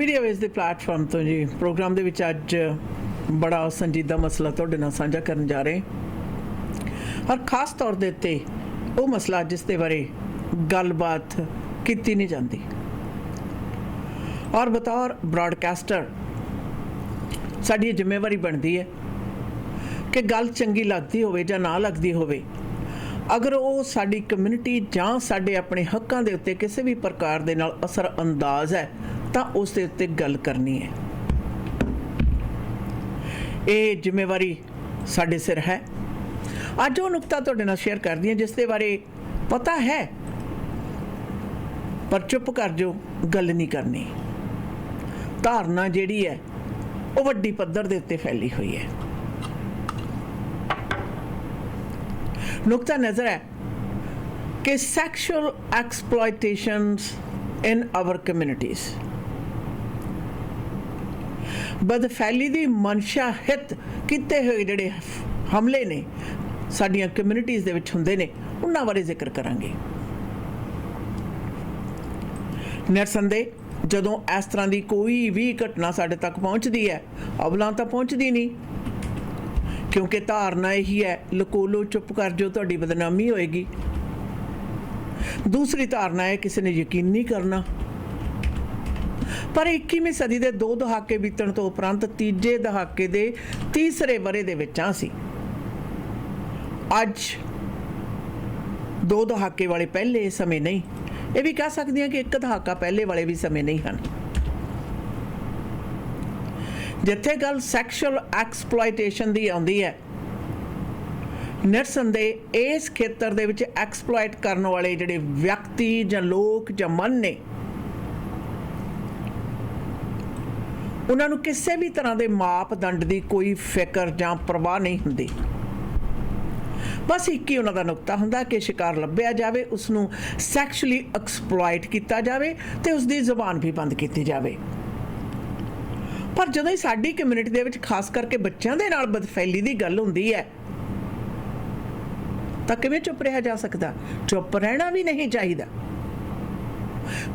Media ਵੇਸ ਦੇ platform ਤੋਂ ਜੀ ਪ੍ਰੋਗਰਾਮ ਦੇ ਵਿੱਚ ਅੱਜ ਬੜਾ ਸੰਜੀਦਾ ਮਸਲਾ ਤੁਹਾਡੇ ਨਾਲ ਸਾਂਝਾ ਕਰਨ ਜਾ ਰਹੇ ਔਰ ਖਾਸ ਤੌਰ ਦੇ ਉੱਤੇ ਉਹ ਮਸਲਾ ਜਿਸ ਦੇ ਬਾਰੇ ਗੱਲਬਾਤ ਕੀਤੀ ਨਹੀਂ ਜਾਂਦੀ ਔਰ ਬਤੌਰ ਬ੍ਰਾਡਕਾਸਟਰ ਸਾਡੀ ਜ਼ਿੰਮੇਵਾਰੀ ਬਣਦੀ ਹੈ ਕਿ ਗੱਲ ਚੰਗੀ ਲੱਗਦੀ ਹੋਵੇ ਜਾਂ ਨਾ ਲੱਗਦੀ ਹੋਵੇ, ਅਗਰ ਉਹ ਸਾਡੀ ਕਮਿਊਨਿਟੀ ਜਾਂ ਸਾਡੇ ਆਪਣੇ ਹੱਕਾਂ ਦੇ ਉੱਤੇ ਕਿਸੇ ਵੀ ਪ੍ਰਕਾਰ ਦੇ ਨਾਲ ਅਸਰ ਅੰਦਾਜ਼ ਹੈ ਤਾਂ ਉਸ ਦੇ ਉੱਤੇ ਗੱਲ ਕਰਨੀ ਹੈ। ਇਹ ਜ਼ਿੰਮੇਵਾਰੀ ਸਾਡੇ ਸਿਰ ਹੈ। ਅੱਜ ਉਹ ਨੁਕਤਾ ਤੁਹਾਡੇ ਨਾਲ ਸ਼ੇਅਰ ਕਰਦੀ ਹਾਂ ਜਿਸ ਦੇ ਬਾਰੇ ਪਤਾ ਹੈ ਪਰ ਚੁੱਪ ਕਰ ਜੋ, ਗੱਲ ਨਹੀਂ ਕਰਨੀ। ਧਾਰਨਾ ਜਿਹੜੀ ਹੈ ਉਹ ਵੱਡੀ ਪੱਧਰ ਦੇ ਉੱਤੇ ਫੈਲੀ ਹੋਈ ਹੈ। ਨੁਕਤਾ ਨਜ਼ਰ ਹੈ ਕਿ ਸੈਕਸ਼ੂਅਲ ਐਕਸਪਲੋਇਟੇਸ਼ਨਸ ਇਨ ਆਵਰ ਕਮਿਊਨਿਟੀਜ਼, ਬਦਫੈਲੀ ਦੀ ਮਨਸ਼ਾ ਹਿੱਤ ਕੀਤੇ ਹੋਏ ਜਿਹੜੇ ਹਮਲੇ ਨੇ ਸਾਡੀਆਂ ਕਮਿਊਨਿਟੀਜ਼ ਦੇ ਵਿੱਚ ਹੁੰਦੇ ਨੇ, ਉਹਨਾਂ ਬਾਰੇ ਜ਼ਿਕਰ ਕਰਾਂਗੇ। ਨਿਰਸੰਦੇਹ ਜਦੋਂ ਇਸ ਤਰ੍ਹਾਂ ਦੀ ਕੋਈ ਵੀ ਘਟਨਾ ਸਾਡੇ ਤੱਕ ਪਹੁੰਚਦੀ ਹੈ, ਅਵਲਾਂ ਤਾਂ ਪਹੁੰਚਦੀ ਨਹੀਂ, ਕਿਉਂਕਿ ਧਾਰਨਾ ਇਹੀ ਹੈ ਲੁਕੋ ਲੋ, ਚੁੱਪ ਕਰ ਜੋ, ਤੁਹਾਡੀ ਬਦਨਾਮੀ ਹੋਏਗੀ। ਦੂਸਰੀ ਧਾਰਨਾ ਹੈ ਕਿਸੇ ਨੇ ਯਕੀਨ ਨਹੀਂ ਕਰਨਾ। ਪਰ 21ਵੀਂ ਸਦੀ ਦੇ 2 ਦਹਾਕੇ ਬੀਤਣ ਤੋਂ ਉਪਰੰਤ ਤੀਜੇ ਦਹਾਕੇ ਦੇ ਤੀਸਰੇ ਵਰ੍ਹੇ ਦੇ ਵਿੱਚ ਹਾਂ ਅਸੀਂ। ਅੱਜ 2 ਦਹਾਕੇ ਵਾਲੇ ਪਹਿਲੇ ਸਮੇਂ ਨਹੀਂ, ਇਹ ਵੀ ਕਹਿ ਸਕਦੇ ਹਾਂ ਕਿ 1 ਦਹਾਕਾ ਪਹਿਲੇ ਵਾਲੇ ਵੀ ਸਮੇਂ ਨਹੀਂ ਹਨ। ਜਿੱਥੇ ਗੱਲ ਸੈਕਸ਼ੂਅਲ ਐਕਸਪਲੋਇਟੇਸ਼ਨ ਦੀ ਆਉਂਦੀ ਹੈ, ਨਿਰਸੰਦੇਹ ਇਸ ਖੇਤਰ ਦੇ ਵਿੱਚ ਐਕਸਪਲੋਇਟ ਕਰਨ ਵਾਲੇ ਜਿਹੜੇ ਵਿਅਕਤੀ ਜਾਂ ਲੋਕ ਜਾਂ ਮਨ ਨੇ, ਉਹਨਾਂ ਨੂੰ ਕਿਸੇ ਵੀ ਤਰ੍ਹਾਂ ਦੇ ਮਾਪਦੰਡ ਦੀ ਕੋਈ ਫਿਕਰ ਜਾਂ ਪਰਵਾਹ ਨਹੀਂ ਹੁੰਦੀ। ਬਸ ਇੱਕ ਹੀ ਉਹਨਾਂ ਦਾ ਨੁਕਤਾ ਹੁੰਦਾ ਕਿ ਸ਼ਿਕਾਰ ਲੱਭਿਆ ਜਾਵੇ, ਉਸਨੂੰ ਸੈਕਸ਼ੂਅਲੀ ਐਕਸਪਲੋਇਟ ਕੀਤਾ ਜਾਵੇ ਤੇ ਉਸਦੀ ਜ਼ੁਬਾਨ ਵੀ ਬੰਦ ਕੀਤੀ ਜਾਵੇ। ਪਰ ਜਦੋਂ ਹੀ ਸਾਡੀ ਕਮਿਊਨਿਟੀ ਦੇ ਵਿੱਚ ਖਾਸ ਕਰਕੇ ਬੱਚਿਆਂ ਦੇ ਨਾਲ ਬਦਫੈਲੀ ਦੀ ਗੱਲ ਹੁੰਦੀ ਹੈ ਤਾਂ ਕਿਵੇਂ ਚੁੱਪ ਰਿਹਾ ਜਾ ਸਕਦਾ? ਚੁੱਪ ਰਹਿਣਾ ਵੀ ਨਹੀਂ ਚਾਹੀਦਾ।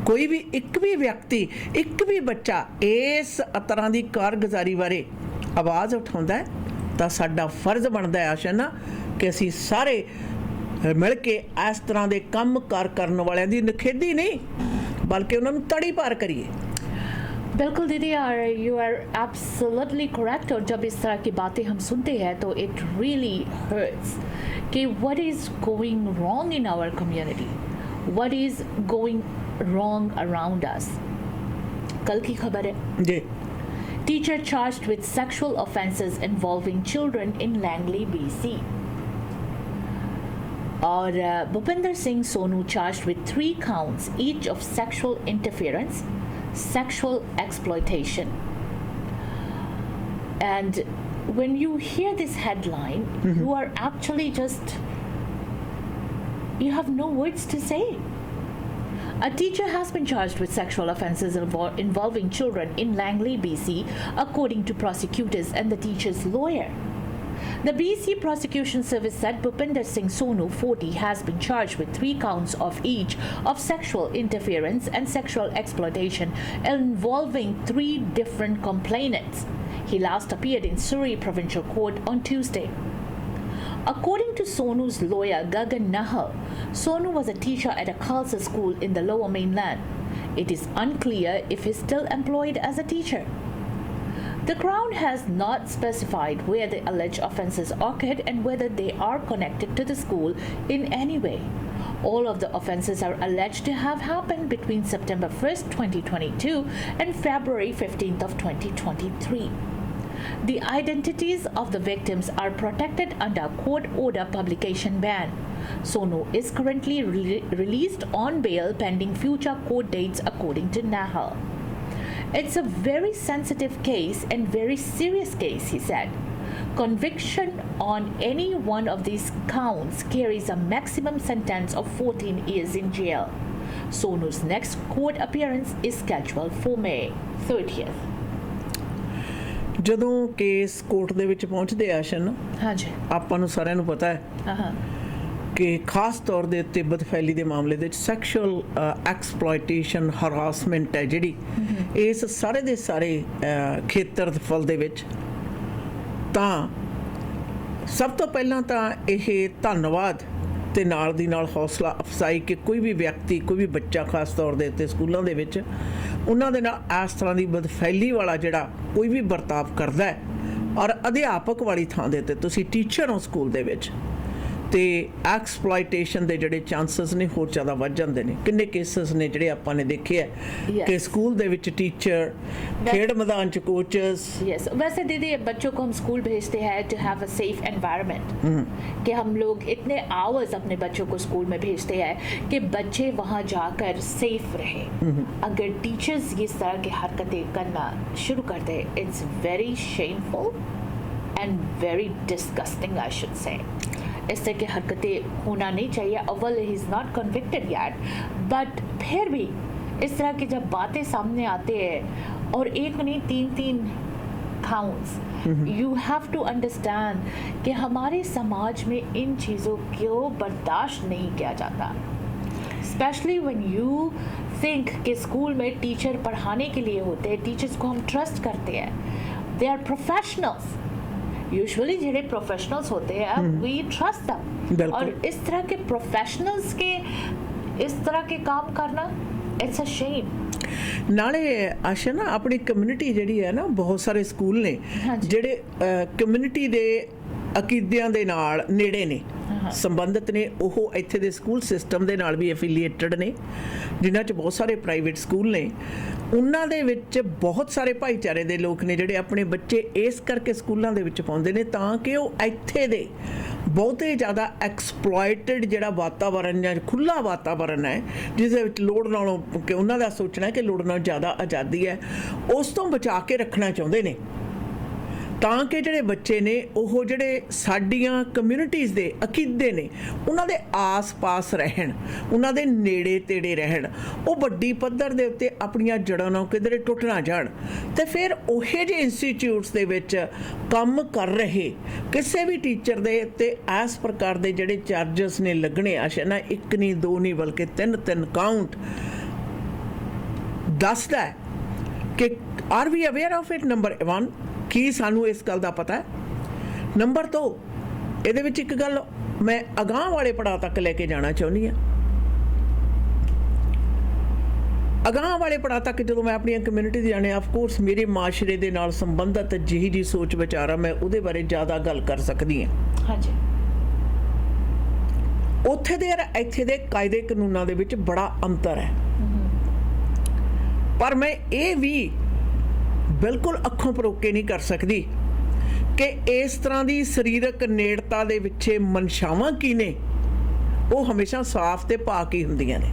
ਕੋਈ ਵੀ ਇੱਕ ਵੀ ਵਿਅਕਤੀ, ਇੱਕ ਵੀ ਬੱਚਾ ਇਸ ਤਰ੍ਹਾਂ ਦੀ ਕਾਰਗੁਜ਼ਾਰੀ ਬਾਰੇ ਆਵਾਜ਼ ਉਠਾਉਂਦਾ ਤਾਂ ਸਾਡਾ ਫਰਜ਼ ਬਣਦਾ ਹੈ ਆਸ਼ਨਾ ਕਿ ਅਸੀਂ ਸਾਰੇ ਮਿਲ ਕੇ ਇਸ ਤਰ੍ਹਾਂ ਦੇ ਕੰਮ ਕਾਰ ਕਰਨ ਵਾਲਿਆਂ ਦੀ ਨਿਖੇਧੀ ਨਹੀਂ ਬਲਕਿ ਉਹਨਾਂ ਨੂੰ ਤੜੀ ਪਾਰ ਕਰੀਏ। बिल्कुल दीदी, यू आर एब्सोल्युटली करेक्ट। और जब इस तरह की बातें हम सुनते हैं तो इट रियली हर्ट्स कि what is going wrong in our community, what is going wrong around us. कल की खबर है जी, teacher charged with sexual offences involving children in Langley BC। और Bhupinder Singh Sonu charged with 3 counts each of sexual interference, sexual exploitation. And when you hear this headline, you are actually just, you have no words to say. A teacher has been charged with sexual offences involving children in Langley, BC, according to prosecutors and the teacher's lawyer. The BC Prosecution Service said Bhupinder Singh Sonu, 40, has been charged with 3 counts of each of sexual interference and sexual exploitation involving 3 different complainants. He last appeared in Surrey Provincial Court on Tuesday. According to Sonu's lawyer Gagan Nahal, Sonu was a teacher at a Khalsa school in the Lower Mainland. It is unclear if he is still employed as a teacher. The Crown has not specified where the alleged offences occurred and whether they are connected to the school in any way. All of the offences are alleged to have happened between September 1st, 2022 and February 15th of 2023. The identities of the victims are protected under court order publication ban. Sonu is currently released on bail pending future court dates according to Nahal. It's a very sensitive case and very serious case, he said. Conviction on any one of these counts carries a maximum sentence of 14 years in jail. Sonu's next court appearance is scheduled for May 30th. ਜਦੋਂ case court ਦੇ ਵਿੱਚ ਪਹੁੰਚਦੇ ਆਸ਼ਨ, ਹਾਂਜੀ, ਆਪਾਂ ਨੂੰ ਸਾਰਿਆਂ ਨੂੰ ਪਤਾ ਹੈ ਕਿ ਖਾਸ ਤੌਰ ਦੇ ਉੱਤੇ ਬਦਫੈਲੀ ਦੇ ਮਾਮਲੇ ਦੇ ਵਿੱਚ ਸੈਕਸ਼ੂਅਲ ਐਕਸਪਲੋਇਟੇਸ਼ਨ ਹਰਾਸਮੈਂਟ ਹੈ ਜਿਹੜੀ ਇਸ ਸਾਰੇ ਦੇ ਸਾਰੇ ਖੇਤਰਫਲ ਦੇ ਵਿੱਚ, ਤਾਂ ਸਭ ਤੋਂ ਪਹਿਲਾਂ ਤਾਂ ਇਹ ਧੰਨਵਾਦ ਤੇ ਨਾਲ ਦੀ ਨਾਲ ਹੌਸਲਾ ਅਫਜ਼ਾਈ ਕਿ ਕੋਈ ਵੀ ਵਿਅਕਤੀ, ਕੋਈ ਵੀ ਬੱਚਾ ਖਾਸ ਤੌਰ ਦੇ ਉੱਤੇ ਸਕੂਲਾਂ ਦੇ ਵਿੱਚ ਉਹਨਾਂ ਦੇ ਨਾਲ ਇਸ ਤਰ੍ਹਾਂ ਦੀ ਬਦਫੈਲੀ ਵਾਲਾ ਜਿਹੜਾ ਕੋਈ ਵੀ ਵਰਤਾਵ ਕਰਦਾ ਹੈ, ਔਰ ਅਧਿਆਪਕ ਵਾਲੀ ਥਾਂ ਦੇ ਉੱਤੇ ਤੁਸੀਂ ਟੀਚਰ ਹੋ ਸਕੂਲ ਦੇ ਵਿੱਚ, ਤੇ ਐਕਸਪਲੋਇਟੇਸ਼ਨ ਦੇ ਜਿਹੜੇ ਚਾਂਸਸ ਨੇ ਹੋਰ ਜ਼ਿਆਦਾ ਵੱਧ ਜਾਂਦੇ ਨੇ। ਕਿੰਨੇ ਕੇਸਿਸ ਨੇ ਜਿਹੜੇ ਆਪਾਂ ਨੇ ਦੇਖੇ ਹੈ कि स्कूल दे विच टीचर, खेड मैदान च कोचेस। यस, वैसे दीदी बच्चों को हम स्कूल भेजते हैं to have a safe environment, कि हम लोग इतने आवर्स अपने बच्चों को स्कूल में भेजते हैं कि बच्चे वहाँ जाकर सेफ रहे। अगर टीचर्स इस तरह की हरकतें करना शुरू कर दे, it's very shameful and very disgusting, I should say. इस तरह की हरकतें होना नहीं चाहिए। अव्वल ही is not convicted yet, but फिर भी इस तरह की जब बातें सामने आते हैं और एक नहीं 3-3 counts, you have to understand कि हमारे समाज में इन चीज़ों को बर्दाश्त नहीं किया जाता। स्पेशली व्हेन यू थिंक कि स्कूल में टीचर पढ़ाने के लिए होते हैं, टीचर्स को हम ट्रस्ट करते हैं, दे आर प्रोफेशनल्स। यूजुअली ਜਿਹੜੇ प्रोफेशनल्स होते हैं वी ट्रस्ट them, और इस तरह के प्रोफेशनल्स के इस तरह के काम करना, इट्स अ शेम। ਨਾਲੇ ਆਸ਼ਾ ਨਾ ਆਪਣੀ ਕਮਿਊਨਿਟੀ ਜਿਹੜੀ ਹੈ ਨਾ, ਬਹੁਤ ਸਾਰੇ ਸਕੂਲ ਨੇ ਜਿਹੜੇ ਕਮਿਊਨਿਟੀ ਦੇ ਅਕੀਦਿਆਂ ਦੇ ਨਾਲ ਨੇੜੇ ਨੇ, ਸੰਬੰਧਿਤ ਨੇ। ਉਹ ਇੱਥੇ ਦੇ ਸਕੂਲ ਸਿਸਟਮ ਦੇ ਨਾਲ ਵੀ ਐਫੀਲੀਏਟਡ ਨੇ, ਜਿਨ੍ਹਾਂ 'ਚ ਬਹੁਤ ਸਾਰੇ ਪ੍ਰਾਈਵੇਟ ਸਕੂਲ ਨੇ। ਉਹਨਾਂ ਦੇ ਵਿੱਚ ਬਹੁਤ ਸਾਰੇ ਭਾਈਚਾਰੇ ਦੇ ਲੋਕ ਨੇ ਜਿਹੜੇ ਆਪਣੇ ਬੱਚੇ ਇਸ ਕਰਕੇ ਸਕੂਲਾਂ ਦੇ ਵਿੱਚ ਪਾਉਂਦੇ ਨੇ ਤਾਂ ਕਿ ਉਹ ਇੱਥੇ ਦੇ ਬਹੁਤੇ ਜ਼ਿਆਦਾ ਐਕਸਪਲੋਇਟਡ ਜਿਹੜਾ ਵਾਤਾਵਰਨ ਜਾਂ ਖੁੱਲ੍ਹਾ ਵਾਤਾਵਰਨ ਹੈ, ਜਿਸ ਦੇ ਵਿੱਚ ਲੋੜ ਨਾਲੋਂ, ਕਿ ਉਹਨਾਂ ਦਾ ਸੋਚਣਾ ਕਿ ਲੋੜ ਨਾਲੋਂ ਜ਼ਿਆਦਾ ਆਜ਼ਾਦੀ ਹੈ, ਉਸ ਤੋਂ ਬਚਾ ਕੇ ਰੱਖਣਾ ਚਾਹੁੰਦੇ ਨੇ, ਤਾਂ ਕਿ ਜਿਹੜੇ ਬੱਚੇ ਨੇ ਉਹ ਜਿਹੜੇ ਸਾਡੀਆਂ ਕਮਿਊਨਿਟੀਜ਼ ਦੇ ਅਕੀਦੇ ਨੇ ਉਹਨਾਂ ਦੇ ਆਸ-ਪਾਸ ਰਹਿਣ, ਉਹਨਾਂ ਦੇ ਨੇੜੇ ਤੇੜੇ ਰਹਿਣ, ਉਹ ਵੱਡੀ ਪੱਧਰ ਦੇ ਉੱਤੇ ਆਪਣੀਆਂ ਜੜ੍ਹਾਂ ਨੂੰ ਕਿਧਰੇ ਟੁੱਟ ਨਾ ਜਾਣ। ਤੇ ਫਿਰ ਉਹੇ ਜਿਹੇ ਇੰਸਟੀਚਿਊਟਸ ਦੇ ਵਿੱਚ ਕੰਮ ਕਰ ਰਹੇ ਕਿਸੇ ਵੀ ਟੀਚਰ ਦੇ ਉੱਤੇ ਇਸ ਪ੍ਰਕਾਰ ਦੇ ਜਿਹੜੇ ਚਾਰਜਸ ਨੇ ਲੱਗਣੇ, ਆਸ਼ਾ ਨਾ 1 ਨਹੀਂ 2 ਨਹੀਂ ਬਲਕਿ 3 ਕਾਊਂਟ ਦੱਸਦਾ ਹੈ ਕਿ are we aware of it. Number 1 ਕੀ ਸਾਨੂੰ ਇਸ ਗੱਲ ਦਾ ਪਤਾ ਹੈ? ਨੰਬਰ 2 ਇਹਦੇ ਵਿੱਚ ਇੱਕ ਗੱਲ ਮੈਂ ਅਗਾਂਹ ਵਾਲੇ ਪੜਾਅ ਤੱਕ ਲੈ ਕੇ ਜਾਣਾ ਚਾਹੁੰਦੀ ਹਾਂ। ਅਗਾਂਹ ਵਾਲੇ ਪੜਾਅ ਤੱਕ ਜਦੋਂ ਮੈਂ ਆਪਣੀਆਂ ਕਮਿਊਨਿਟੀ ਦੇ ਜਾਣੇ, ਆਫ ਕੋਰਸ ਮੇਰੇ ਮਾਸ਼ਰੇ ਦੇ ਨਾਲ ਸੰਬੰਧਿਤ ਜਿਹੀ ਜੀ ਸੋਚ ਵਿਚਾਰ ਆ, ਮੈਂ ਉਹਦੇ ਬਾਰੇ ਜ਼ਿਆਦਾ ਗੱਲ ਕਰ ਸਕਦੀ ਹਾਂ। ਹਾਂਜੀ, ਉੱਥੇ ਦੇ ਇੱਥੇ ਦੇ ਕਾਇਦੇ ਕਾਨੂੰਨਾਂ ਦੇ ਵਿੱਚ ਬੜਾ ਅੰਤਰ ਹੈ, ਪਰ ਮੈਂ ਇਹ ਵੀ ਬਿਲਕੁਲ ਅੱਖੋਂ ਪਰੋਕੇ ਨਹੀਂ ਕਰ ਸਕਦੀ ਕਿ ਇਸ ਤਰ੍ਹਾਂ ਦੀ ਸਰੀਰਕ ਨੇੜਤਾ ਦੇ ਪਿੱਛੇ ਮਨਸ਼ਾਵਾਂ ਕੀ ਨੇ, ਉਹ ਹਮੇਸ਼ਾ ਸਾਫ਼ ਤੇ ਪਾਕ ਹੀ ਹੁੰਦੀਆਂ ਨੇ।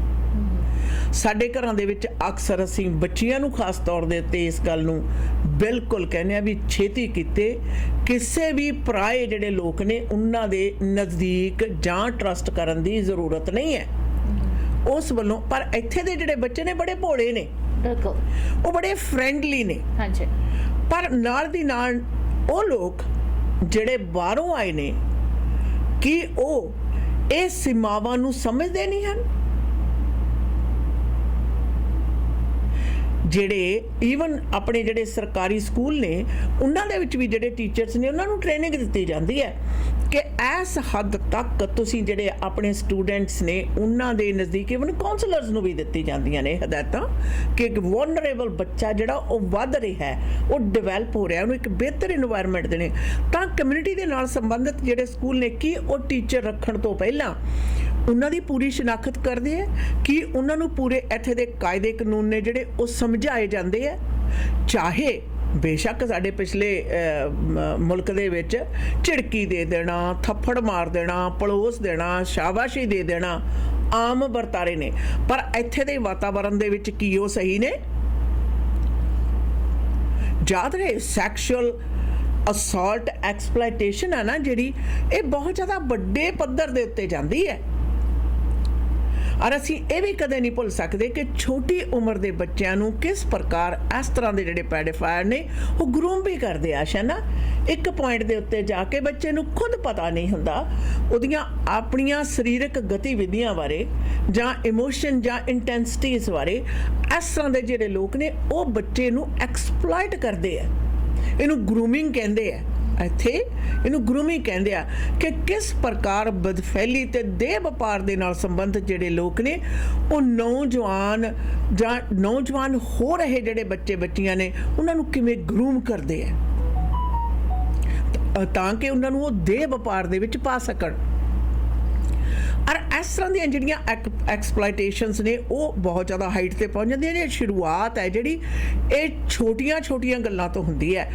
ਸਾਡੇ ਘਰਾਂ ਦੇ ਵਿੱਚ ਅਕਸਰ ਅਸੀਂ ਬੱਚੀਆਂ ਨੂੰ ਖਾਸ ਤੌਰ ਦੇ ਉੱਤੇ ਇਸ ਗੱਲ ਨੂੰ ਬਿਲਕੁਲ ਕਹਿੰਦੇ ਆ ਵੀ ਛੇਤੀ ਕੀਤੇ ਕਿਸੇ ਵੀ ਪਰਾਏ ਜਿਹੜੇ ਲੋਕ ਨੇ ਉਹਨਾਂ ਦੇ ਨਜ਼ਦੀਕ ਜਾਂ ਟਰਸਟ ਕਰਨ ਦੀ ਜ਼ਰੂਰਤ ਨਹੀਂ ਹੈ ਉਸ ਵੱਲੋਂ। ਪਰ ਇੱਥੇ ਦੇ ਜਿਹੜੇ ਬੱਚੇ ਨੇ ਬੜੇ ਭੋਲੇ ਨੇ, ਬਿਲਕੁਲ ਉਹ ਬੜੇ ਫਰੈਂਡਲੀ ਨੇ। ਹਾਂਜੀ, ਪਰ ਨਾਲ ਦੀ ਨਾਲ ਉਹ ਲੋਕ ਜਿਹੜੇ ਬਾਹਰੋਂ ਆਏ ਨੇ, ਕੀ ਉਹ ਇਹ ਸੀਮਾਵਾਂ ਨੂੰ ਸਮਝਦੇ ਨਹੀਂ ਹਨ? ਜਿਹੜੇ ਈਵਨ ਆਪਣੇ ਜਿਹੜੇ ਸਰਕਾਰੀ ਸਕੂਲ ਨੇ ਉਹਨਾਂ ਦੇ ਵਿੱਚ ਵੀ ਜਿਹੜੇ ਟੀਚਰਸ ਨੇ ਉਹਨਾਂ ਨੂੰ ਟ੍ਰੇਨਿੰਗ ਦਿੱਤੀ ਜਾਂਦੀ ਹੈ ਕਿ ਇਸ ਹੱਦ ਤੱਕ ਤੁਸੀਂ ਜਿਹੜੇ ਆਪਣੇ ਸਟੂਡੈਂਟਸ ਨੇ ਉਹਨਾਂ ਦੇ ਨਜ਼ਦੀਕ ਈਵਨ ਕਾਉਂਸਲਰਸ ਨੂੰ ਵੀ ਦਿੱਤੀ ਜਾਂਦੀਆਂ ਨੇ ਹਦਾਇਤਾਂ ਕਿ ਇੱਕ ਵਲਨਰੇਬਲ ਬੱਚਾ ਜਿਹੜਾ ਉਹ ਵੱਧ ਰਿਹਾ ਹੈ, ਉਹ ਡਿਵੈਲਪ ਹੋ ਰਿਹਾ, ਉਹਨੂੰ ਇੱਕ ਬਿਹਤਰ ਇਨਵਾਇਰਨਮੈਂਟ ਦੇਣੇ। ਤਾਂ ਕਮਿਊਨਿਟੀ ਦੇ ਨਾਲ ਸੰਬੰਧਿਤ ਜਿਹੜੇ ਸਕੂਲ ਨੇ, ਕੀ ਉਹ ਟੀਚਰ ਰੱਖਣ ਤੋਂ ਪਹਿਲਾਂ ਉਹਨਾਂ ਦੀ ਪੂਰੀ ਸ਼ਨਾਖਤ ਕਰਦੇ ਹੈ ਕਿ ਉਹਨਾਂ ਨੂੰ ਪੂਰੇ ਇੱਥੇ ਦੇ ਕਾਇਦੇ ਕਾਨੂੰਨ ਨੇ ਜਿਹੜੇ ਉਹ ਸਮਝਾਏ ਜਾਂਦੇ ਹੈ? ਚਾਹੇ ਬੇਸ਼ੱਕ ਸਾਡੇ ਪਿਛਲੇ ਮੁਲਕ ਦੇ ਵਿੱਚ ਝਿੜਕੀ ਦੇ ਦੇਣਾ, ਥੱਪੜ ਮਾਰ ਦੇਣਾ, ਪਲੋਸ ਦੇਣਾ, ਸ਼ਾਬਾਸ਼ੀ ਦੇ ਦੇਣਾ ਆਮ ਵਰਤਾਰੇ ਨੇ, ਪਰ ਇੱਥੇ ਦੇ ਵਾਤਾਵਰਨ ਦੇ ਵਿੱਚ ਕੀ ਉਹ ਸਹੀ ਨੇ? ਯਾਦ ਰਹੇ, ਸੈਕਸ਼ੂਅਲ ਅਸੌਲਟ ਐਕਸਪਲੋਇਟੇਸ਼ਨ ਹੈ ਨਾ ਜਿਹੜੀ, ਇਹ ਬਹੁਤ ਜ਼ਿਆਦਾ ਵੱਡੇ ਪੱਧਰ ਦੇ ਉੱਤੇ ਜਾਂਦੀ ਹੈ। और असी ये भी कदे नहीं भुल सकते कि छोटी उम्र के बच्चों नूं किस प्रकार इस तरह के जिहड़े पैडोफायर ने वो ग्रूम भी करते आ शना एक पॉइंट के उत्ते जाके बच्चे नूं खुद पता नहीं हुंदा उहदियां अपनियां सरीरक गतिविधियां बारे जां इमोशन जां इंटेंसिटीज़ बारे इस तरह के जिहड़े लोग ने वो बच्चे नूं एक्सप्लॉइट करते हैं इनू ग्रूमिंग कहते हैं ਇੱਥੇ ਇਹਨੂੰ ਗਰੂਮਿੰਗ ਕਹਿੰਦੇ ਆ ਕਿ ਕਿਸ ਪ੍ਰਕਾਰ ਬਦਫੈਲੀ ਤੇ ਦੇਹ ਵਪਾਰ ਦੇ ਨਾਲ ਸੰਬੰਧਿਤ ਜਿਹੜੇ ਲੋਕ ਨੇ ਉਹ ਨੌਜਵਾਨ ਜਾਂ ਨੌਜਵਾਨ ਹੋ ਰਹੇ ਜਿਹੜੇ ਬੱਚੇ ਬੱਚੀਆਂ ਨੇ ਉਹਨਾਂ ਨੂੰ ਕਿਵੇਂ ਗਰੂਮ ਕਰਦੇ ਆ ਤਾਂ ਕਿ ਉਹਨਾਂ ਨੂੰ ਉਹ ਦੇਹ ਵਪਾਰ ਦੇ ਵਿੱਚ ਪਾ ਸਕਣ और इस तरह ਦੀਆਂ ਜਿਹੜੀਆਂ ਐਕਸਪਲੋਇਟੇਸ਼ਨਸ ਨੇ ਉਹ ਬਹੁਤ ਜ਼ਿਆਦਾ ਹਾਈਟ ਤੇ ਪਹੁੰਚ ਜਾਂਦੀਆਂ ਨੇ ਸ਼ੁਰੂਆਤ ਹੈ ਜਿਹੜੀ ਇਹ ਛੋਟੀਆਂ ਗੱਲਾਂ ਤੋਂ ਹੁੰਦੀ ਹੈ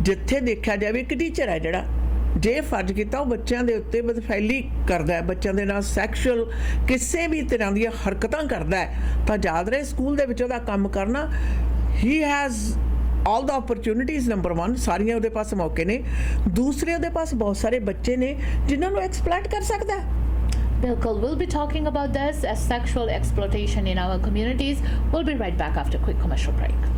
ਜਿੱਥੇ ਦੇਖਿਆ ਜਾਵੇ ਇੱਕ ਟੀਚਰ ਹੈ ਜਿਹੜਾ ਜੇ ਫਰਜ਼ ਕੀਤਾ ਉਹ ਬੱਚਿਆਂ ਦੇ ਉੱਤੇ ਬਦਫੈਲੀ ਕਰਦਾ ਹੈ ਬੱਚਿਆਂ ਦੇ ਨਾਲ ਸੈਕਸ਼ੂਅਲ ਕਿਸੇ ਵੀ ਤਰ੍ਹਾਂ ਦੀਆਂ ਹਰਕਤਾਂ ਕਰਦਾ ਹੈ ਤਾਂ ਯਾਦ ਰਹੇ ਸਕੂਲ ਦੇ ਵਿੱਚ ਉਹਦਾ ਕੰਮ ਕਰਨਾ he has all the opportunities number one ਸਾਰੀਆਂ ਉਹਦੇ ਪਾਸ ਮੌਕੇ ਨੇ ਦੂਸਰੇ ਉਹਦੇ ਪਾਸ ਬਹੁਤ ਸਾਰੇ ਬੱਚੇ ਨੇ ਜਿਨ੍ਹਾਂ ਨੂੰ ਐਕਸਪਲੋਇਟ ਕਰ ਸਕਦਾ ਹੈ Bilkul, we'll be talking about this as sexual exploitation in our communities. We'll be right back after a quick commercial break.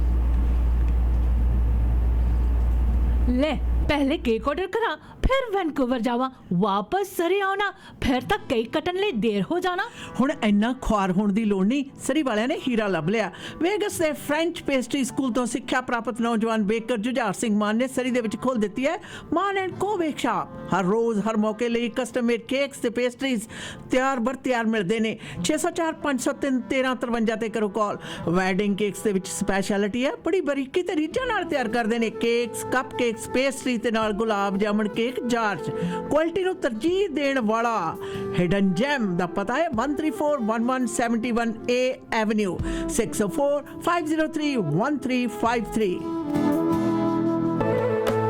ले पहले केक ऑर्डर करा फिर वैनकूवर जावा वापस सरे आना फिर तक केक कटन ले देर हो जाना ਹੁਣ ਇੰਨਾ ਖੁਆਰ ਹੋਣ ਦੀ ਲੋੜ ਨਹੀਂ ਸਰੀ ਵਾਲਿਆਂ ਨੇ ਹੀਰਾ ਲੱਭ ਲਿਆ ਵੇਗਸ ਦੇ ਫ੍ਰੈਂਚ ਪੇਸਟਰੀ ਸਕੂਲ ਤੋਂ ਸਿੱਖਿਆ ਪ੍ਰਾਪਤ ਨੌਜਵਾਨ ਬੇਕਰ ਜੁਝਾਰ ਸਿੰਘ ਮਾਨ ਨੇ ਸਰੀ ਦੇ ਵਿੱਚ ਖੋਲ ਦਿੱਤੀ ਹੈ ਮਾਨ ਐਂਡ ਕੋ ਬੇਕ ਸ਼ਾਪ ਹਰ ਰੋਜ਼ ਹਰ ਮੌਕੇ ਲਈ ਕਸਟਮ ਮੇਡ ਕੇਕਸ ਤੇ ਪੇਸਟਰੀਜ਼ ਤਿਆਰ ਮਿਲਦੇ ਨੇ 604 503 1353 ਤੇ ਕਰੋ ਕਾਲ ਵੈਡਿੰਗ ਕੇਕਸ ਦੇ ਵਿੱਚ ਸਪੈਸ਼ਲਿਟੀ ਹੈ ਬੜੀ ਬਰੀਕੀ ਤੇ ਰੀਝਾਂ ਨਾਲ ਤਿਆਰ ਕਰਦੇ ਨੇ ਕੇਕਸ ਕੱਪ ਕੇਕਸ ਪੇਸਟਰੀ ਤੇ ਨਾਲ gulab jamun cake George quality ਨੂੰ ਤਰਜੀਹ ਦੇਣ ਵਾਲਾ ਹਿਡਨ ਜੈਮ ਦਾ ਪਤਾ ਹੈ 1341171A ਐਵਨਿਊ 6045031353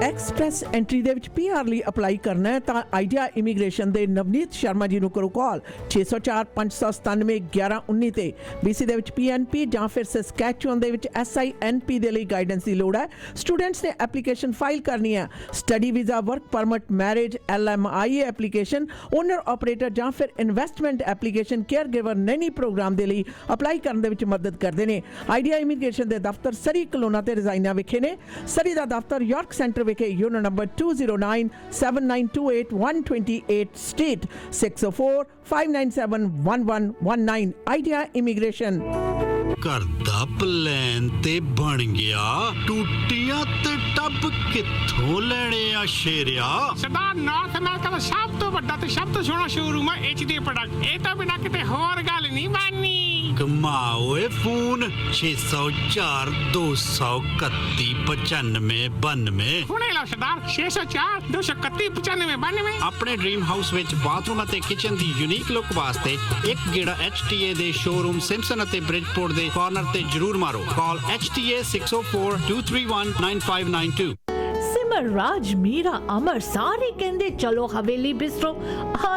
एक्सप्रैस एंट्री ਦੇ ਵਿੱਚ PR ਲਈ ਅਪਲਾਈ ਕਰਨਾ ਹੈ ਤਾਂ ਆਈਡੀਆ ਇਮੀਗ੍ਰੇਸ਼ਨ ਦੇ ਨਵਨੀਤ ਸ਼ਰਮਾ ਜੀ ਨੂੰ ਕਰੋ ਕਾਲ 604 597 1119 ਤੇ BC ਦੇ ਵਿੱਚ PNP ਜਾਂ ਫਿਰ ਸਸਕੈਚੁਅਨ ਦੇ ਵਿੱਚ SINP ਦੇ ਲਈ ਗਾਈਡੈਂਸ ਦੀ ਲੋੜ ਹੈ ਸਟੂਡੈਂਟਸ ਨੇ ਐਪਲੀਕੇਸ਼ਨ ਫਾਈਲ ਕਰਨੀ ਹੈ study visa work permit marriage LMIA application owner operator ਜਾਂ ਫਿਰ investment application care giver nanny program ਦੇ ਲਈ ਅਪਲਾਈ ਕਰਨ ਦੇ ਵਿੱਚ ਮਦਦ ਕਰਦੇ ਨੇ ਆਈਡੀਆ ਇਮੀਗ੍ਰੇਸ਼ਨ ਦੇ ਦਫ਼ਤਰ ਸਰੀ ਕਲੋਨਾ ਤੇ ਰਜ਼ਾਈਨਾ ਵਿਖੇ ਨੇ ਸਰੀ ਦਾ ਦਫ਼ਤਰ York centre unit number 2097928 Street 604-597-1119 Idea Immigration घर दा प्लान ते बन गया टूटियां ते टब कित्थों लेने आ शेरिया सरदार नॉर्थ अमेरिका दा सब तो बड़ा ते सब तो सोहना शोरूम है HD प्रोडक्ट ए तो बिना किते होर गल नहीं बननी कमाओ ए फोन 604 231 95 हुणे लो सरदार 604 231 95 अपने ड्रीम हाउस विच बाथरूम अते किचन दी यूनिक लुक वास्ते एक गेड़ा HTA दे शोरूम सिम्पसन अते ब्रिजपोर्ट दे कॉर्नर ते जरूर मारो कॉल HTA 604-231-9592 सिमर राज मीरा अमर सारे कहंदे चलो हवेली बिस्ट्रो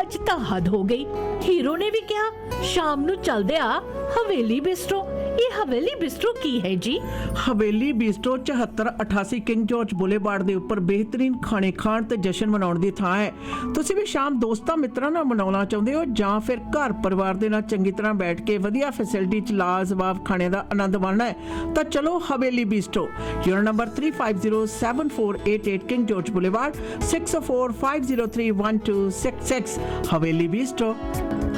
आज ਤਾਂ ਹੱਦ ਹੋ ਗਈ ਹੀਰੋ ਨੇ ਵੀ ਕਿਹਾ ਸ਼ਾਮ ਨੂੰ ਚੱਲਦੇ ਆ ਹਵੇਲੀ ਬਿਸਟਰੋ ਇਹ ਹਵੇਲੀ ਬਿਸਟਰੋ ਕੀ ਹੈ ਜੀ ਹਵੇਲੀ ਬਿਸਟਰੋ 7488 ਕਿੰਗ ਜਾਰਜ ਬੁਲੇਵਾਰਡ ਦੇ ਉੱਪਰ ਬਿਹਤਰੀਨ ਖਾਣੇ ਖਾਣ ਤੇ ਜਸ਼ਨ ਮਨਾਉਣ ਦੀ ਥਾਂ ਹੈ ਤੁਸੀਂ ਵੀ ਸ਼ਾਮ ਦੋਸਤਾਂ ਮਿੱਤਰਾਂ ਨਾਲ ਮਨਾਉਣਾ ਚਾਹੁੰਦੇ ਹੋ ਜਾਂ ਫਿਰ ਘਰ ਪਰਿਵਾਰ ਦੇ ਨਾਲ ਚੰਗੀ ਤਰ੍ਹਾਂ ਬੈਠ ਕੇ ਵਧੀਆ ਫੈਸਿਲਿਟੀ ਚ ਲਾਜਵਾਬ ਖਾਣੇ ਦਾ ਆਨੰਦ ਮਾਣਨਾ ਹੈ ਤਾਂ ਚਲੋ Haveli Bistro unit number 3507488 King George Boulevard 604-503-1266 Haveli ਬਿਸਟਰੋ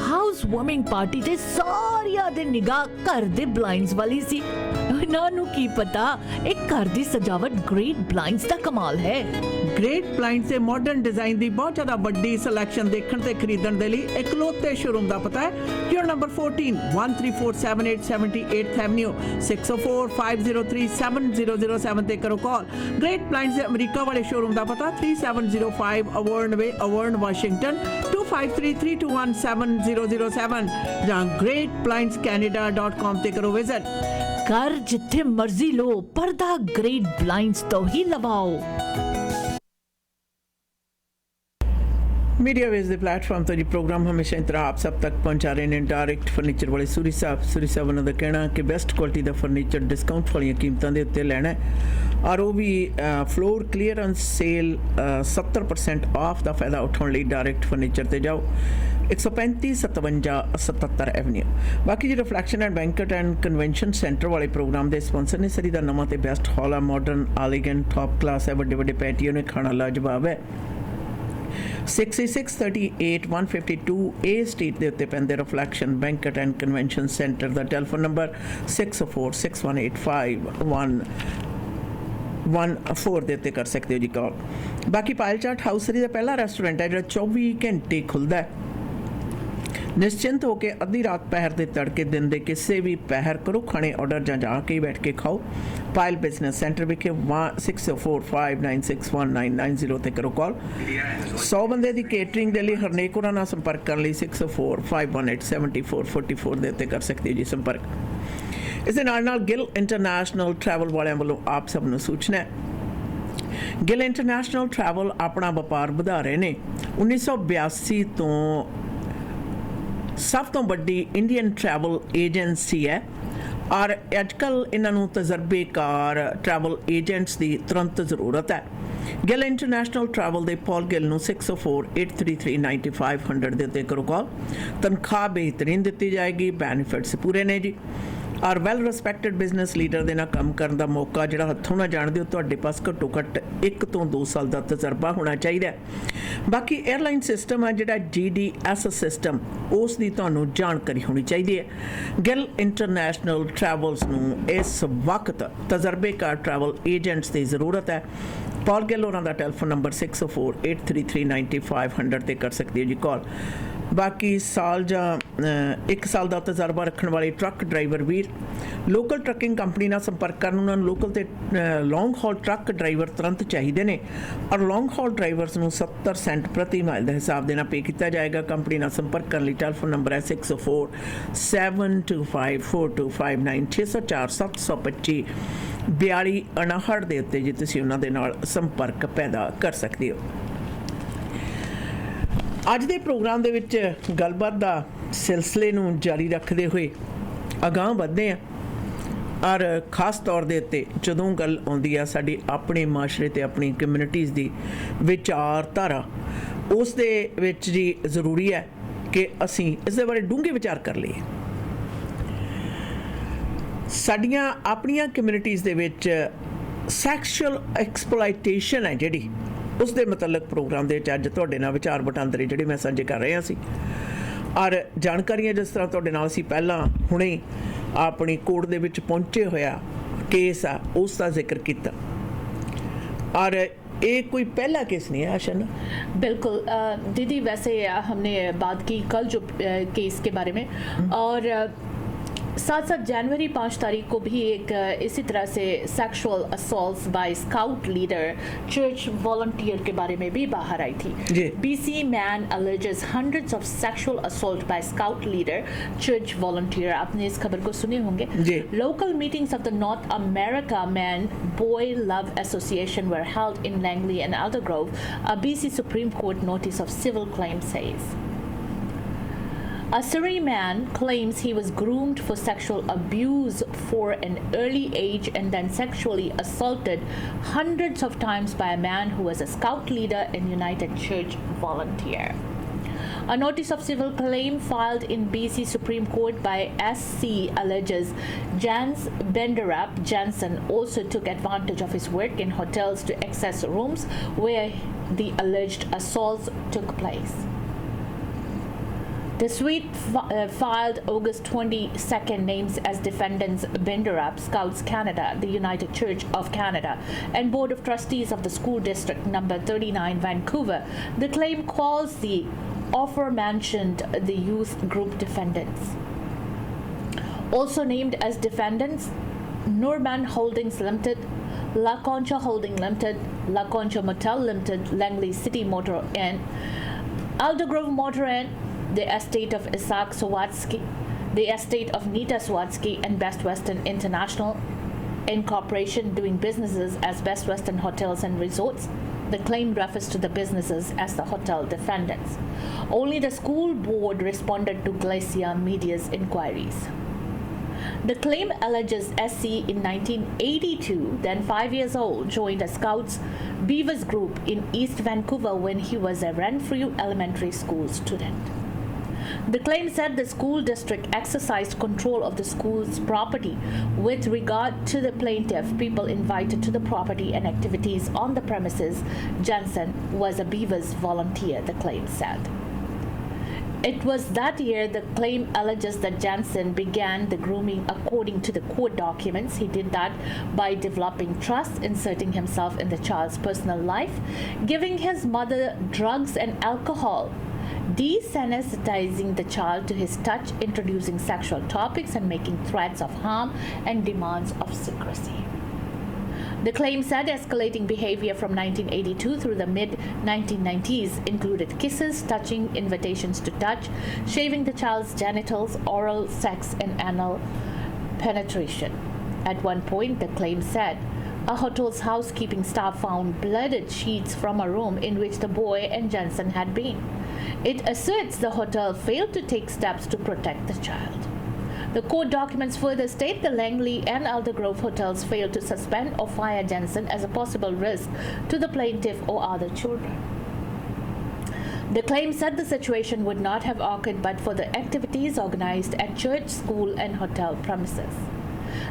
house warming party ਤੇ ਸਾਰਿਆਂ ਦੇ ਨਿਗਾਹ ਘਰ ਦੇ ਬਲਾਈਂਡਸ ਵਾਲੀ ਸੀ ਇਹਨਾਂ ਨੂੰ ਕੀ ਪਤਾ ਇਹ ਘਰ ਦੀ ਸਜਾਵਟ ਗ੍ਰੇਟ ਬਲਾਈਂਡਸ ਦਾ ਕਮਾਲ ਹੈ ਗ੍ਰੇਟ ਬਲਾਈਂਡਸ ਦੇ ਮਾਡਰਨ ਡਿਜ਼ਾਈਨ ਦੀ ਬਹੁਤ ਜ਼ਿਆਦਾ ਵੱਡੀ ਸਿਲੈਕਸ਼ਨ ਦੇਖਣ ਤੇ ਖਰੀਦਣ ਦੇ ਲਈ ਇਕਲੌਤੇ ਸ਼ੋਰੂਮ ਦਾ ਪਤਾ ਹੈ ਯੂਨਿਟ ਨੰਬਰ 14 13478 78th Avenue 604-503-7007 ਤੇ ਕਰੋ ਕਾਲ ਗ੍ਰੇਟ ਬਲਾਈਂਡਸ ਦੇ ਅਮਰੀਕਾ ਵਾਲੇ ਸ਼ੋਰੂਮ ਦਾ ਪਤਾ 3705 ਅਵਰਨ ਵੇ ਅਵਰਨ ਵਾਸ਼ਿੰਗਟਨ 2533217007 ਜਾਂ greatblindscanada.com ਤੇ ਕਰੋ ਵਿਜ਼ਿਟ ਘਰ ਜਿੱਥੇ ਮਰਜ਼ੀ ਲੋ ਪਰਦਾ ਗ੍ਰੇਟ ਬਲਾਈਂਡਸ ਤੋਂ ਹੀ ਲਵਾਓ मीडिया वेज के प्लेटफॉर्म तो जी प्रोग्राम हमेशा इस तरह आप सब तक पहुँचा रहे हैं डायरेक्ट फर्नीचर वाले सूरी साहब उन्होंने कहना कि बेस्ट क्वालिटी का फर्नीचर डिस्काउंट वाली कीमतों के उत्ते लेना है और वो भी फ्लोर क्लीयरेंस सेल 70% ऑफ का फायदा उठाने लिए डायरेक्ट फर्नीचर ते जाओ 135 57 77 ਐਵਨਿਊ। ਬਾਕੀ ਜੀ reflection and banquet and convention centre ਵਾਲੇ ਪ੍ਰੋਗਰਾਮ ਦੇ ਸਪਾਂਸਰ ਨੇ ਸਰੀ ਦਾ ਨਵਾਂ ਤੇ ਬੈਸਟ ਹਾਲ ਆ, ਮਾਡਰਨ ਐਲੀਗੈਂਟ ਟੌਪ ਕਲਾਸ ਹੈ, ਵੱਡੇ ਵੱਡੇ ਪੈਟੀਓ ਨੇ, ਖਾਣਾ ਲਾਜਵਾਬ ਹੈ। 6638 152 A ਸਟਰੀਟ ਦੇ ਉੱਤੇ ਪੈਂਦੇ reflection banquet and convention centre the telephone number 6461851114 ਦੇ ਉੱਤੇ ਕਰ ਸਕਦੇ ਹੋ ਜੀ ਕਾਲ। ਬਾਕੀ ਪਾਇਲ ਚਾਟ ਹਾਊਸ ਸਰੀ ਦਾ ਪਹਿਲਾ ਰੈਸਟੋਰੈਂਟ ਹੈ ਜਿਹੜਾ 24 ਘੰਟੇ ਖੁੱਲ੍ਹਦਾ ਹੈ। ਨਿਸ਼ਚਿੰਤ ਹੋ ਕੇ ਅੱਧੀ ਰਾਤ ਪਹਿਰ ਦੇ ਤੜਕੇ ਦਿਨ ਦੇ ਕਿਸੇ ਵੀ ਪਹਿਰ ਕਰੋ ਖਾਣੇ ਆਰਡਰ ਜਾਂ ਜਾ ਕੇ ਬੈਠ ਕੇ ਖਾਓ। ਪਾਇਲ ਬਿਜ਼ਨਸ ਸੈਂਟਰ ਵਿਖੇ 6045961990 ਤੇ ਕਰੋ ਕਾਲ। 100 ਬੰਦੇ ਦੀ ਕੇਟਰਿੰਗ ਦੇ ਲਈ ਹਰਨੇਕ ਹੋਰਾਂ ਨਾਲ ਸੰਪਰਕ ਕਰਨ ਲਈ 6045187444 ਦੇ ਉੱਤੇ ਕਰ ਸਕਦੇ ਹੋ ਜੀ ਸੰਪਰਕ। ਇਸ ਦੇ ਨਾਲ ਗਿਲ ਇੰਟਰਨੈਸ਼ਨਲ ਟਰੈਵਲ ਵਾਲਿਆਂ ਵੱਲੋਂ ਆਪ ਸਭ ਨੂੰ ਸੂਚਨਾ ਹੈ। ਗਿਲ ਇੰਟਰਨੈਸ਼ਨਲ ਟਰੈਵਲ ਆਪਣਾ ਵਪਾਰ ਵਧਾ ਰਹੇ ਨੇ। 1982 ਤੋਂ ਸਭ ਤੋਂ ਵੱਡੀ ਇੰਡੀਅਨ ਟਰੈਵਲ ਏਜੰਸੀ ਹੈ ਔਰ ਅੱਜ ਕੱਲ੍ਹ ਇਹਨਾਂ ਨੂੰ ਤਜਰਬੇਕਾਰ ਟਰੈਵਲ ਏਜੰਟਸ ਦੀ ਤੁਰੰਤ ਜ਼ਰੂਰਤ ਹੈ। ਗਿਲ ਇੰਟਰਨੈਸ਼ਨਲ ਟਰੈਵਲ ਦੇ ਪੌਲ ਗਿਲ ਨੂੰ 6048339500 ਦੇ ਉੱਤੇ ਕਰੋ ਕਾਲ। ਤਨਖਾਹ ਬਿਹਤਰੀਨ ਦਿੱਤੀ ਜਾਏਗੀ, ਬੈਨੀਫਿਟਸ ਪੂਰੇ ਨੇ ਜੀ ਔਰ ਵੈਲ ਰਿਸਪੈਕਟਡ ਬਿਜ਼ਨਸ ਲੀਡਰ ਦੇ ਨਾਲ ਕੰਮ ਕਰਨ ਦਾ ਮੌਕਾ ਜਿਹੜਾ ਹੱਥੋਂ ਨਾ ਜਾਣਦੇ ਹੋ। ਤੁਹਾਡੇ ਪਾਸ ਘੱਟੋ ਘੱਟ 1 ਤੋਂ 2 ਸਾਲ ਦਾ ਤਜਰਬਾ ਹੋਣਾ ਚਾਹੀਦਾ। ਬਾਕੀ 에ਅਰਲਾਈਨ ਸਿਸਟਮ ਹੈ ਜਿਹੜਾ GDS ਸਿਸਟਮ, ਉਸ ਦੀ ਤੁਹਾਨੂੰ ਜਾਣਕਾਰੀ ਹੋਣੀ ਚਾਹੀਦੀ ਹੈ। ਗਿਲ ਇੰਟਰਨੈਸ਼ਨਲ ਟਰੈਵਲਸ ਨੂੰ ਇਸ ਵਕਤ ਤਜਰਬੇਕਾਰ ਟਰੈਵਲ ਏਜੰਟਸ ਦੀ ਜ਼ਰੂਰਤ ਹੈ। ਪੌਲ ਗਿਲ ਉਹਨਾਂ ਦਾ ਟੈਲੀਫੋਨ ਨੰਬਰ 6048339500 ਤੇ ਕਰ ਸਕਦੇ ਹੋ ਜੀ ਕਾਲ। ਬਾਕੀ ਸਾਲ ਜਾਂ 1 ਸਾਲ ਦਾ ਤਜਰਬਾ ਰੱਖਣ ਵਾਲੇ ਟਰੱਕ ਡਰਾਈਵਰ ਵੀਰ ਲੋਕਲ ਟਰੱਕਿੰਗ ਕੰਪਨੀ ਨਾਲ ਸੰਪਰਕ ਕਰਨ। ਉਹਨਾਂ ਨੂੰ ਲੋਕਲ ਤੇ ਲੌਂਗ ਹਾਲ ਟਰੱਕ ਡਰਾਈਵਰ ਤੁਰੰਤ ਚਾਹੀਦੇ ਨੇ ਔਰ ਲੌਂਗ ਹਾਲ ਡਰਾਈਵਰਸ ਨੂੰ 70 ਸੈਂਟ ਪ੍ਰਤੀ ਮਾਈਲ ਦਾ ਹਿਸਾਬ ਦੇ ਨਾਲ ਪੇ ਕੀਤਾ ਜਾਏਗਾ। ਕੰਪਨੀ ਨਾਲ ਸੰਪਰਕ ਕਰਨ ਲਈ ਟੈਲੀਫੋਨ ਨੰਬਰ ਹੈ 6047254259 604725 4259 ਦੇ ਉੱਤੇ ਜੀ ਤੁਸੀਂ ਉਹਨਾਂ ਦੇ ਨਾਲ ਸੰਪਰਕ ਪੈਦਾ ਕਰ ਸਕਦੇ ਹੋ। ਅੱਜ ਦੇ ਪ੍ਰੋਗਰਾਮ ਦੇ ਵਿੱਚ ਗੱਲਬਾਤ ਦਾ ਸਿਲਸਿਲੇ ਨੂੰ ਜਾਰੀ ਰੱਖਦੇ ਹੋਏ ਅਗਾਂਹ ਵਧਦੇ ਹਾਂ ਔਰ ਖਾਸ ਤੌਰ ਦੇ ਉੱਤੇ ਜਦੋਂ ਗੱਲ ਆਉਂਦੀ ਆ ਸਾਡੀ ਆਪਣੇ ਮਾਸ਼ਰੇ ਤੇ ਆਪਣੀ ਕਮਿਊਨਿਟੀਜ਼ ਦੀ ਵਿਚਾਰਧਾਰਾ, ਉਸ ਦੇ ਵਿੱਚ ਜੀ ਜ਼ਰੂਰੀ ਹੈ ਕਿ ਅਸੀਂ ਇਸ ਦੇ ਬਾਰੇ ਡੂੰਘੇ ਵਿਚਾਰ ਕਰ ਲਈਏ। ਸਾਡੀਆਂ ਆਪਣੀਆਂ ਕਮਿਊਨਿਟੀਜ਼ ਦੇ ਵਿੱਚ ਸੈਕਸ਼ੂਅਲ ਐਕਸਪਲੋਇਟੇਸ਼ਨ ਹੈ ਜਿਹੜੀ, ਉਸ ਦੇ ਮੁਤਲਕ ਪ੍ਰੋਗਰਾਮ ਦੇ ਵਿੱਚ ਅੱਜ ਤੁਹਾਡੇ ਨਾਲ ਵਿਚਾਰ ਵਟਾਂਦਰੇ ਜਿਹੜੇ ਮੈਂ ਸਾਂਝੇ ਕਰ ਰਹੇ ਹਾਂ ਸੀ ਔਰ ਜਾਣਕਾਰੀਆਂ ਜਿਸ ਤਰ੍ਹਾਂ ਤੁਹਾਡੇ ਨਾਲ ਅਸੀਂ ਪਹਿਲਾਂ ਹੁਣੇ ਆਪਣੀ ਕੋਰਟ ਦੇ ਵਿੱਚ ਪਹੁੰਚੇ ਹੋਇਆ ਕੇਸ ਆ ਉਸ ਦਾ ਜ਼ਿਕਰ ਕੀਤਾ ਔਰ ये कोई पहला केस नहीं है आशा ना? बिल्कुल दीदी, वैसे हमने बात की कल जो केस के बारे में और साथ साथ जनवरी 5 तारीख को भी एक इसी तरह से sexual assaults by scout leader church volunteer के बारे में भी बाहर आई थी। BC man alleges hundreds of sexual assault by scout leader church volunteer। आपने इस खबर को सुने होंगे। Local meetings of the North America Man Boy Love Association were held in Langley and Aldergrove, a BC Supreme Court notice of civil claim says। A Surrey man claims he was groomed for sexual abuse for an early age and then sexually assaulted hundreds of times by a man who was a scout leader and United Church volunteer. A notice of civil claim filed in BC Supreme Court by SC alleges Jans Benderap Jansen also took advantage of his work in hotels to access rooms where the alleged assaults took place. The suit filed August 22nd names as defendants Benderap, Scouts Canada, the United Church of Canada, and Board of Trustees of the School District number 39 Vancouver. The claim calls the aforementioned the youth group defendants. Also named as defendants, Norman Holdings Limited, La Concha Holding Limited, La Concha Motel Limited, Langley City Motor Inn, Aldergrove Motor Inn, the estate of Isaac Sawatsky, the estate of Nita Sawatsky, and Best Western International Incorporation doing businesses as Best Western Hotels and Resorts. The claim refers to the businesses as the hotel defendants. Only the school board responded to Glacier Media's inquiries. The claim alleges SC in 1982, then 5 years old, joined a Scouts Beavers group in East Vancouver when he was a Renfrew Elementary School student. The claim said the school district exercised control of the school's property. With regard to the plaintiff, people invited to the property and activities on the premises, Jensen was a Beavers volunteer, the claim said. It was that year the claim alleges that Jensen began the grooming according to the court documents. He did that by developing trust, inserting himself in the child's personal life, giving his mother drugs and alcohol, desensitizing the child to his touch, introducing sexual topics, and making threats of harm and demands of secrecy. The claim said escalating behavior from 1982 through the mid-1990s included kisses, touching, invitations to touch, shaving the child's genitals, oral sex, and anal penetration. At one point, the claim said, a hotel's housekeeping staff found blooded sheets from a room in which the boy and Jensen had been. It asserts the hotel failed to take steps to protect the child. The court documents further state the Langley and Aldergrove hotels failed to suspend or fire Jensen as a possible risk to the plaintiff or other children. The claim said the situation would not have occurred but for the activities organized at church, school, and hotel premises.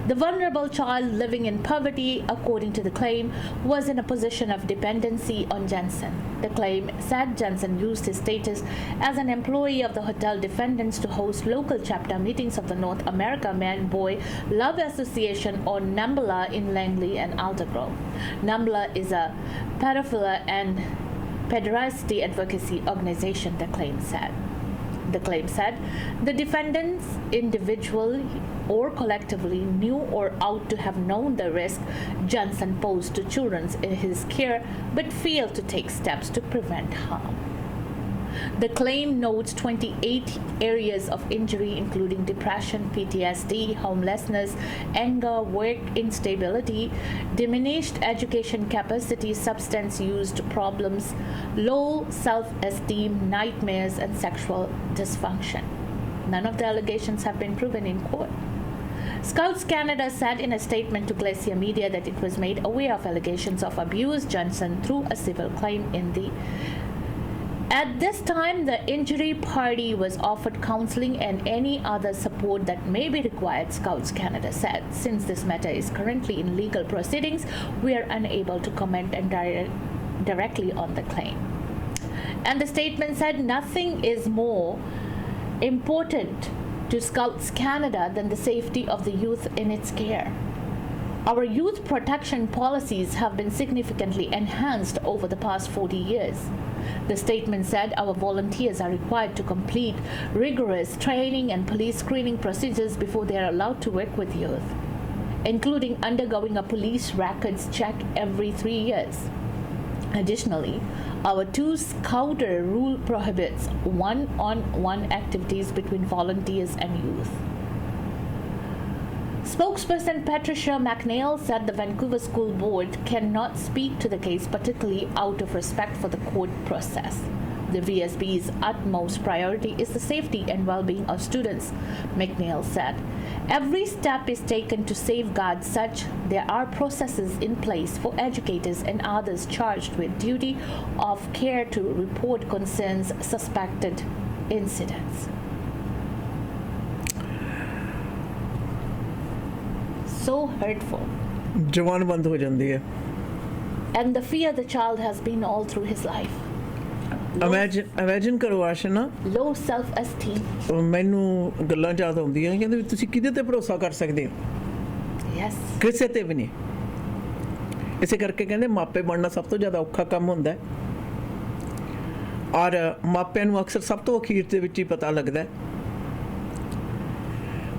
The vulnerable child living in poverty, according to the claim, was in a position of dependency on Jensen. The claim said Jensen used his status as an employee of the hotel defendants to host local chapter meetings of the North America Man-Boy Love Association, or NAMBLA, in Langley and Aldergrove. NAMBLA is a pedophilia and pederasty advocacy organization, the claim said. The claim said the defendants individually or collectively knew or ought to have known the risk Jensen posed to children in his care but failed to take steps to prevent harm. The claim notes 28 areas of injury, including depression, PTSD, homelessness, anger, work instability, diminished education capacity, substance use problems, low self-esteem, nightmares, and sexual dysfunction. None of the allegations have been proven in court. Scouts Canada said in a statement to Glacier Media that it was made aware of allegations of abuse Jensen through a civil claim in the At this time, the injury party was offered counseling and any other support that may be required, Scouts Canada said. Since this matter is currently in legal proceedings, we are unable to comment directly on the claim. And the statement said nothing is more important to Scouts Canada than the safety of the youth in its care. Our youth protection policies have been significantly enhanced over the past 40 years. The statement said our volunteers are required to complete rigorous training and police screening procedures before they are allowed to work with youth, including undergoing a police records check every 3 years. Additionally, our two-scouter rule prohibits one-on-one activities between volunteers and youth. Spokesperson Patricia McNeil said the Vancouver School Board cannot speak to the case, particularly out of respect for the court process. The VSB's utmost priority is the safety and well-being of students, McNeil said. Every step is taken to safeguard such. There are processes in place for educators and others charged with duty of care to report concerns, suspected incidents. So hurtful. जवान बंद हो जाती है. And the fear the child has been all through his life. Imagine करो आशना. Low self-esteem. ਮੈਨੂੰ ਗੱਲਾਂ ਜ਼ਿਆਦਾ ਆਉਂਦੀਆਂ ਕਹਿੰਦੇ ਵੀ ਤੁਸੀਂ ਕਿਹਦੇ ਤੇ ਭਰੋਸਾ ਕਰ ਸਕਦੇ ਹੋ? Yes. ਕਿਸੇ ਤੇ ਵੀ ਨਹੀਂ. ਇਸੇ ਕਰਕੇ ਕਹਿੰਦੇ ਮਾਪੇ ਬਣਨਾ ਸਭ ਤੋਂ ਜ਼ਿਆਦਾ ਔਖਾ ਕੰਮ ਹੁੰਦਾ ਹੈ. ਔਰ ਮਾਪਿਆਂ ਨੂੰ ਅਕਸਰ ਸਭ ਤੋਂ ਅਖੀਰ ਦੇ ਵਿੱਚ ਹੀ ਪਤਾ ਲੱਗਦਾ ਹੈ.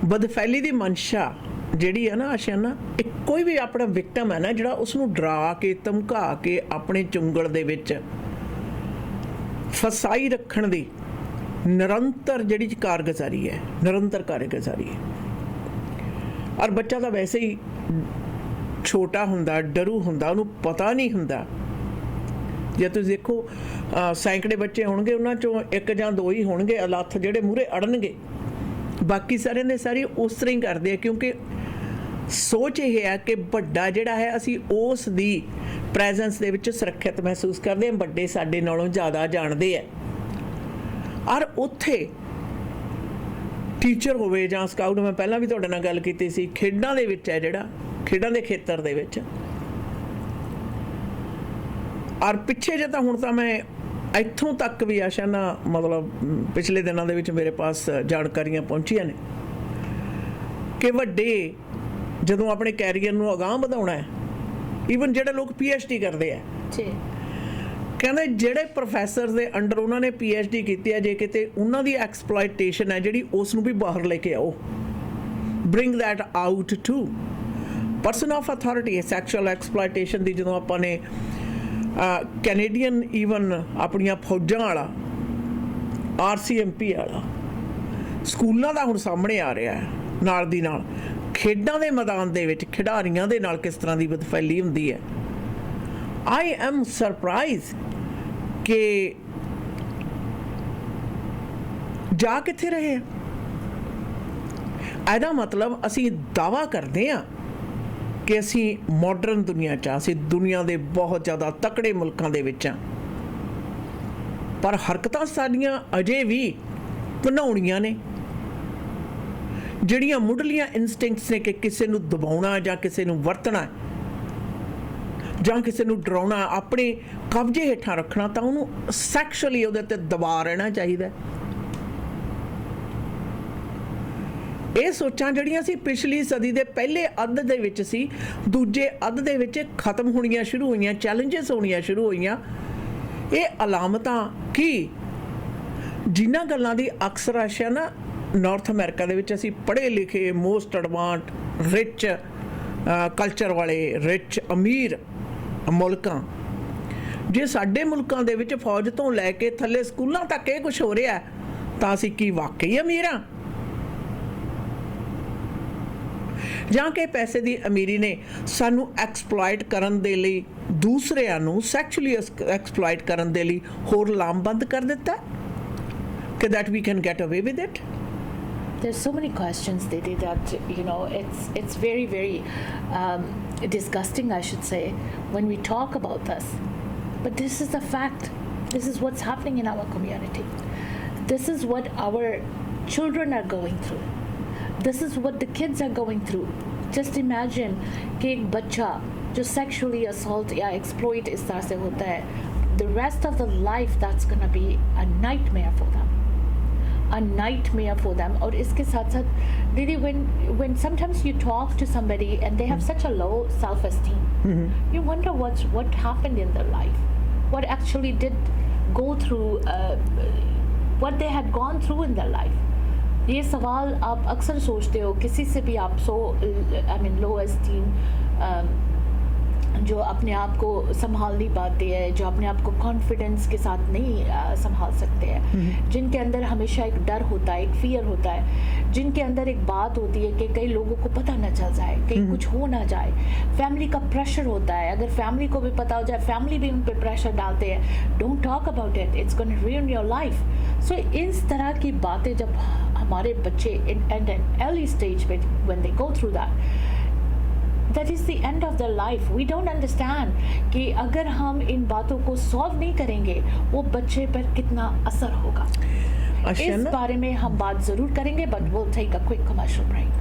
ਬਦਫੈਲੀ ਦੀ ਮਨਸ਼ਾ ਜਿਹੜੀ ਹੈ ਨਾ ਆਸ਼ਿਆਨਾ, ਇੱਕ ਕੋਈ ਵੀ ਆਪਣਾ ਵਿਕਟਮ ਹੈ ਨਾ ਜਿਹੜਾ ਉਸਨੂੰ ਡਰਾ ਕੇ ਧਮਕਾ ਕੇ ਆਪਣੇ ਚੁੰਗਲ ਦੇ ਵਿੱਚ ਫਸਾਈ ਰੱਖਣ ਦੀ ਨਿਰੰਤਰ ਜਿਹੜੀ ਕਾਰਗੁਜ਼ਾਰੀ ਹੈ, ਨਿਰੰਤਰ ਕਾਰਗੁਜ਼ਾਰੀ ਹੈ. ਔਰ ਬੱਚਾ ਤਾਂ ਵੈਸੇ ਹੀ ਛੋਟਾ ਹੁੰਦਾ, ਡਰੂ ਹੁੰਦਾ, ਉਹਨੂੰ ਪਤਾ ਨਹੀਂ ਹੁੰਦਾ. ਜੇ ਤੁਸੀਂ ਦੇਖੋ ਸੈਂਕੜੇ ਬੱਚੇ ਹੋਣਗੇ, ਉਹਨਾਂ 'ਚੋਂ ਇੱਕ ਜਾਂ ਦੋ ਹੀ ਹੋਣਗੇ ਅਲੱਥ ਜਿਹੜੇ ਮੂਹਰੇ ਅੜਨਗੇ. ਬਾਕੀ ਸਾਰਿਆਂ ਦੇ ਸਾਰੇ ਉਸ ਤਰ੍ਹਾਂ ਹੀ ਕਰਦੇ ਆ, ਕਿਉਂਕਿ ਸੋਚ ਇਹ ਹੈ ਕਿ ਵੱਡਾ ਜਿਹੜਾ ਹੈ ਅਸੀਂ ਉਸ ਦੀ ਪ੍ਰੈਜ਼ੈਂਸ ਦੇ ਵਿੱਚ ਸੁਰੱਖਿਅਤ ਮਹਿਸੂਸ ਕਰਦੇ ਹਾਂ, ਵੱਡੇ ਸਾਡੇ ਨਾਲੋਂ ਜ਼ਿਆਦਾ ਜਾਣਦੇ ਆ. ਔਰ ਉੱਥੇ ਟੀਚਰ ਹੋਵੇ ਜਾਂ ਸਕਾਊਟ, ਮੈਂ ਪਹਿਲਾਂ ਵੀ ਤੁਹਾਡੇ ਨਾਲ ਗੱਲ ਕੀਤੀ ਸੀ, ਖੇਡਾਂ ਦੇ ਵਿੱਚ ਹੈ ਜਿਹੜਾ, ਖੇਡਾਂ ਦੇ ਖੇਤਰ ਦੇ ਵਿੱਚ। ਔਰ ਪਿੱਛੇ ਜੇ ਤਾਂ ਹੁਣ ਤਾਂ ਮੈਂ ਇੱਥੋਂ ਤੱਕ ਵੀ ਆਸ਼ਾ ਨਾ, ਮਤਲਬ ਪਿਛਲੇ ਦਿਨਾਂ ਦੇ ਵਿੱਚ ਮੇਰੇ ਪਾਸ ਜਾਣਕਾਰੀਆਂ ਪਹੁੰਚੀਆਂ ਨੇ ਕਿ ਵੱਡੇ ਜਦੋਂ ਆਪਣੇ ਕੈਰੀਅਰ ਨੂੰ ਅਗਾਂਹ ਵਧਾਉਣਾ ਹੈ, ਈਵਨ ਜਿਹੜੇ ਲੋਕ PhD ਕਰਦੇ ਆ ਜੀ, ਕਹਿੰਦੇ ਜਿਹੜੇ ਪ੍ਰੋਫੈਸਰ ਦੇ ਅੰਡਰ ਉਹਨਾਂ ਨੇ PhD ਕੀਤੀ ਹੈ, ਜੇ ਕਿਤੇ ਉਹਨਾਂ ਦੀ ਐਕਸਪਲੋਇਟੇਸ਼ਨ ਹੈ ਜਿਹੜੀ, ਉਸ ਨੂੰ ਵੀ ਬਾਹਰ ਲੈ ਕੇ ਆਓ, bring that out to person of authority. Sexual exploitation ਦੀ ਜਦੋਂ ਆਪਾਂ ਨੇ ਕੈਨੇਡੀਅਨ ਈਵਨ ਆਪਣੀਆਂ ਫੌਜਾਂ ਵਾਲਾ RCMP ਵਾਲਾ ਸਕੂਲਾਂ ਦਾ ਹੁਣ ਸਾਹਮਣੇ ਆ ਰਿਹਾ ਹੈ, ਨਾਲ ਦੀ ਨਾਲ ਖੇਡਾਂ ਦੇ ਮੈਦਾਨ ਦੇ ਵਿੱਚ ਖਿਡਾਰੀਆਂ ਦੇ ਨਾਲ ਕਿਸ ਤਰ੍ਹਾਂ ਦੀ ਬਦਫੈਲੀ ਹੁੰਦੀ ਹੈ। ਆਈ ਐਮ ਸਰਪ੍ਰਾਈਜ਼ ਕਿ ਜਾ ਕਿੱਥੇ ਰਹੇ ਆ। ਇਹਦਾ ਮਤਲਬ ਅਸੀਂ ਦਾਅਵਾ ਕਰਦੇ ਹਾਂ ਕਿ ਅਸੀਂ ਮਾਡਰਨ ਦੁਨੀਆ 'ਚ ਆ, ਅਸੀਂ ਦੁਨੀਆ ਦੇ ਬਹੁਤ ਜ਼ਿਆਦਾ ਤਕੜੇ ਮੁਲਕਾਂ ਦੇ ਵਿੱਚ ਆ, ਪਰ ਹਰਕਤਾਂ ਸਾਡੀਆਂ ਅਜੇ ਵੀ ਘਿਨਾਉਣੀਆਂ ਨੇ। ਜਿਹੜੀਆਂ ਮੁੱਢਲੀਆਂ ਇਨਸਟਿੰਕਟਸ ਨੇ ਕਿ ਕਿਸੇ ਨੂੰ ਦਬਾਉਣਾ ਜਾਂ ਕਿਸੇ ਨੂੰ ਵਰਤਣਾ ਜਾਂ ਕਿਸੇ ਨੂੰ ਡਰਾਉਣਾ, ਆਪਣੇ ਕਬਜ਼ੇ ਹੇਠਾਂ ਰੱਖਣਾ, ਤਾਂ ਉਹਨੂੰ ਸੈਕਸ਼ੁਅਲੀ ਉਹਦੇ 'ਤੇ ਦਬਾ ਰਹਿਣਾ ਚਾਹੀਦਾ। ਇਹ ਸੋਚਾਂ ਜਿਹੜੀਆਂ ਸੀ ਪਿਛਲੀ ਸਦੀ ਦੇ ਪਹਿਲੇ ਅੱਧ ਦੇ ਵਿੱਚ ਸੀ, ਦੂਜੇ ਅੱਧ ਦੇ ਵਿੱਚ ਖਤਮ ਹੋਣੀਆਂ ਸ਼ੁਰੂ ਹੋਈਆਂ, ਚੈਲੰਜਸ ਹੋਣੀਆਂ ਸ਼ੁਰੂ ਹੋਈਆਂ। ਇਹ ਅਲਾਮਤਾਂ ਕੀ ਜਿਨ੍ਹਾਂ ਗੱਲਾਂ ਦੀ ਅਕਸਰ ਆਸ਼ਾ ਨਾ ਨਾਰਥ ਅਮਰੀਕਾ ਦੇ ਵਿੱਚ ਅਸੀਂ ਪੜ੍ਹੇ ਲਿਖੇ, ਮੋਸਟ ਐਡਵਾਂਸ, ਰਿਚ ਕਲਚਰ ਵਾਲੇ, ਰਿਚ ਅਮੀਰ ਮੁਲਕਾਂ, ਜੇ ਸਾਡੇ ਮੁਲਕਾਂ ਦੇ ਵਿੱਚ ਫੌਜ ਤੋਂ ਲੈ ਕੇ ਥੱਲੇ ਸਕੂਲਾਂ ਤੱਕ ਇਹ ਕੁਛ ਹੋ ਰਿਹਾ, ਤਾਂ ਅਸੀਂ ਕੀ ਵਾਕਈ ਅਮੀਰ ਹਾਂ? ਜਾਂ ਕਿ ਪੈਸੇ ਦੀ ਅਮੀਰੀ ਨੇ ਸਾਨੂੰ ਐਕਸਪਲੋਇਟ ਕਰਨ ਦੇ ਲਈ, ਦੂਸਰਿਆਂ ਨੂੰ ਸੈਕਸ਼ੂਅਲੀ ਐਕਸਪਲੋਇਟ ਕਰਨ ਦੇ ਲਈ ਹੋਰ ਲਾਮਬੰਦ ਕਰ ਦਿੱਤਾ ਕਿ that we can get away with it? There's so many questions, Didi, that it's very, very disgusting, I should say, when we talk about this. But this is a fact. This is what's happening in our community. This is what our children are going through. This is what the kids are going through. Just imagine कि एक बच्चा जो sexually assault या exploit इस तरह से होता है, the rest of the life that's gonna be a nightmare for them. A nightmare for them. और इसके साथ साथ दीदी, when sometimes you talk to somebody and they have such a low self-esteem, you wonder what happened in their life, what actually did go through, what they had gone through in their life. ये सवाल आप अक्सर सोचते हो किसी से भी आप लो एस्टीम, जो अपने आप को संभाल नहीं पाते हैं, जो अपने आप को कॉन्फिडेंस के साथ नहीं संभाल सकते हैं, जिनके अंदर हमेशा एक डर होता है, एक फियर होता है, जिनके अंदर एक बात होती है कि कई लोगों को पता ना चल जाए, कहीं कुछ हो ना जाए, फैमिली का प्रेशर होता है, अगर फैमिली को भी पता हो जाए, फैमिली भी उन पर प्रेशर डालते हैं, don't talk about it, it's gonna ruin your life. सो इस तरह की बातें जब हमारे बच्चे in an early stage when they go through that is the end of their life. We don't understand कि अगर हम इन बातों को सॉल्व नहीं करेंगे, वो बच्चे पर कितना असर होगा। इस बारे में हम बात जरूर करेंगे, but we'll take a quick commercial break.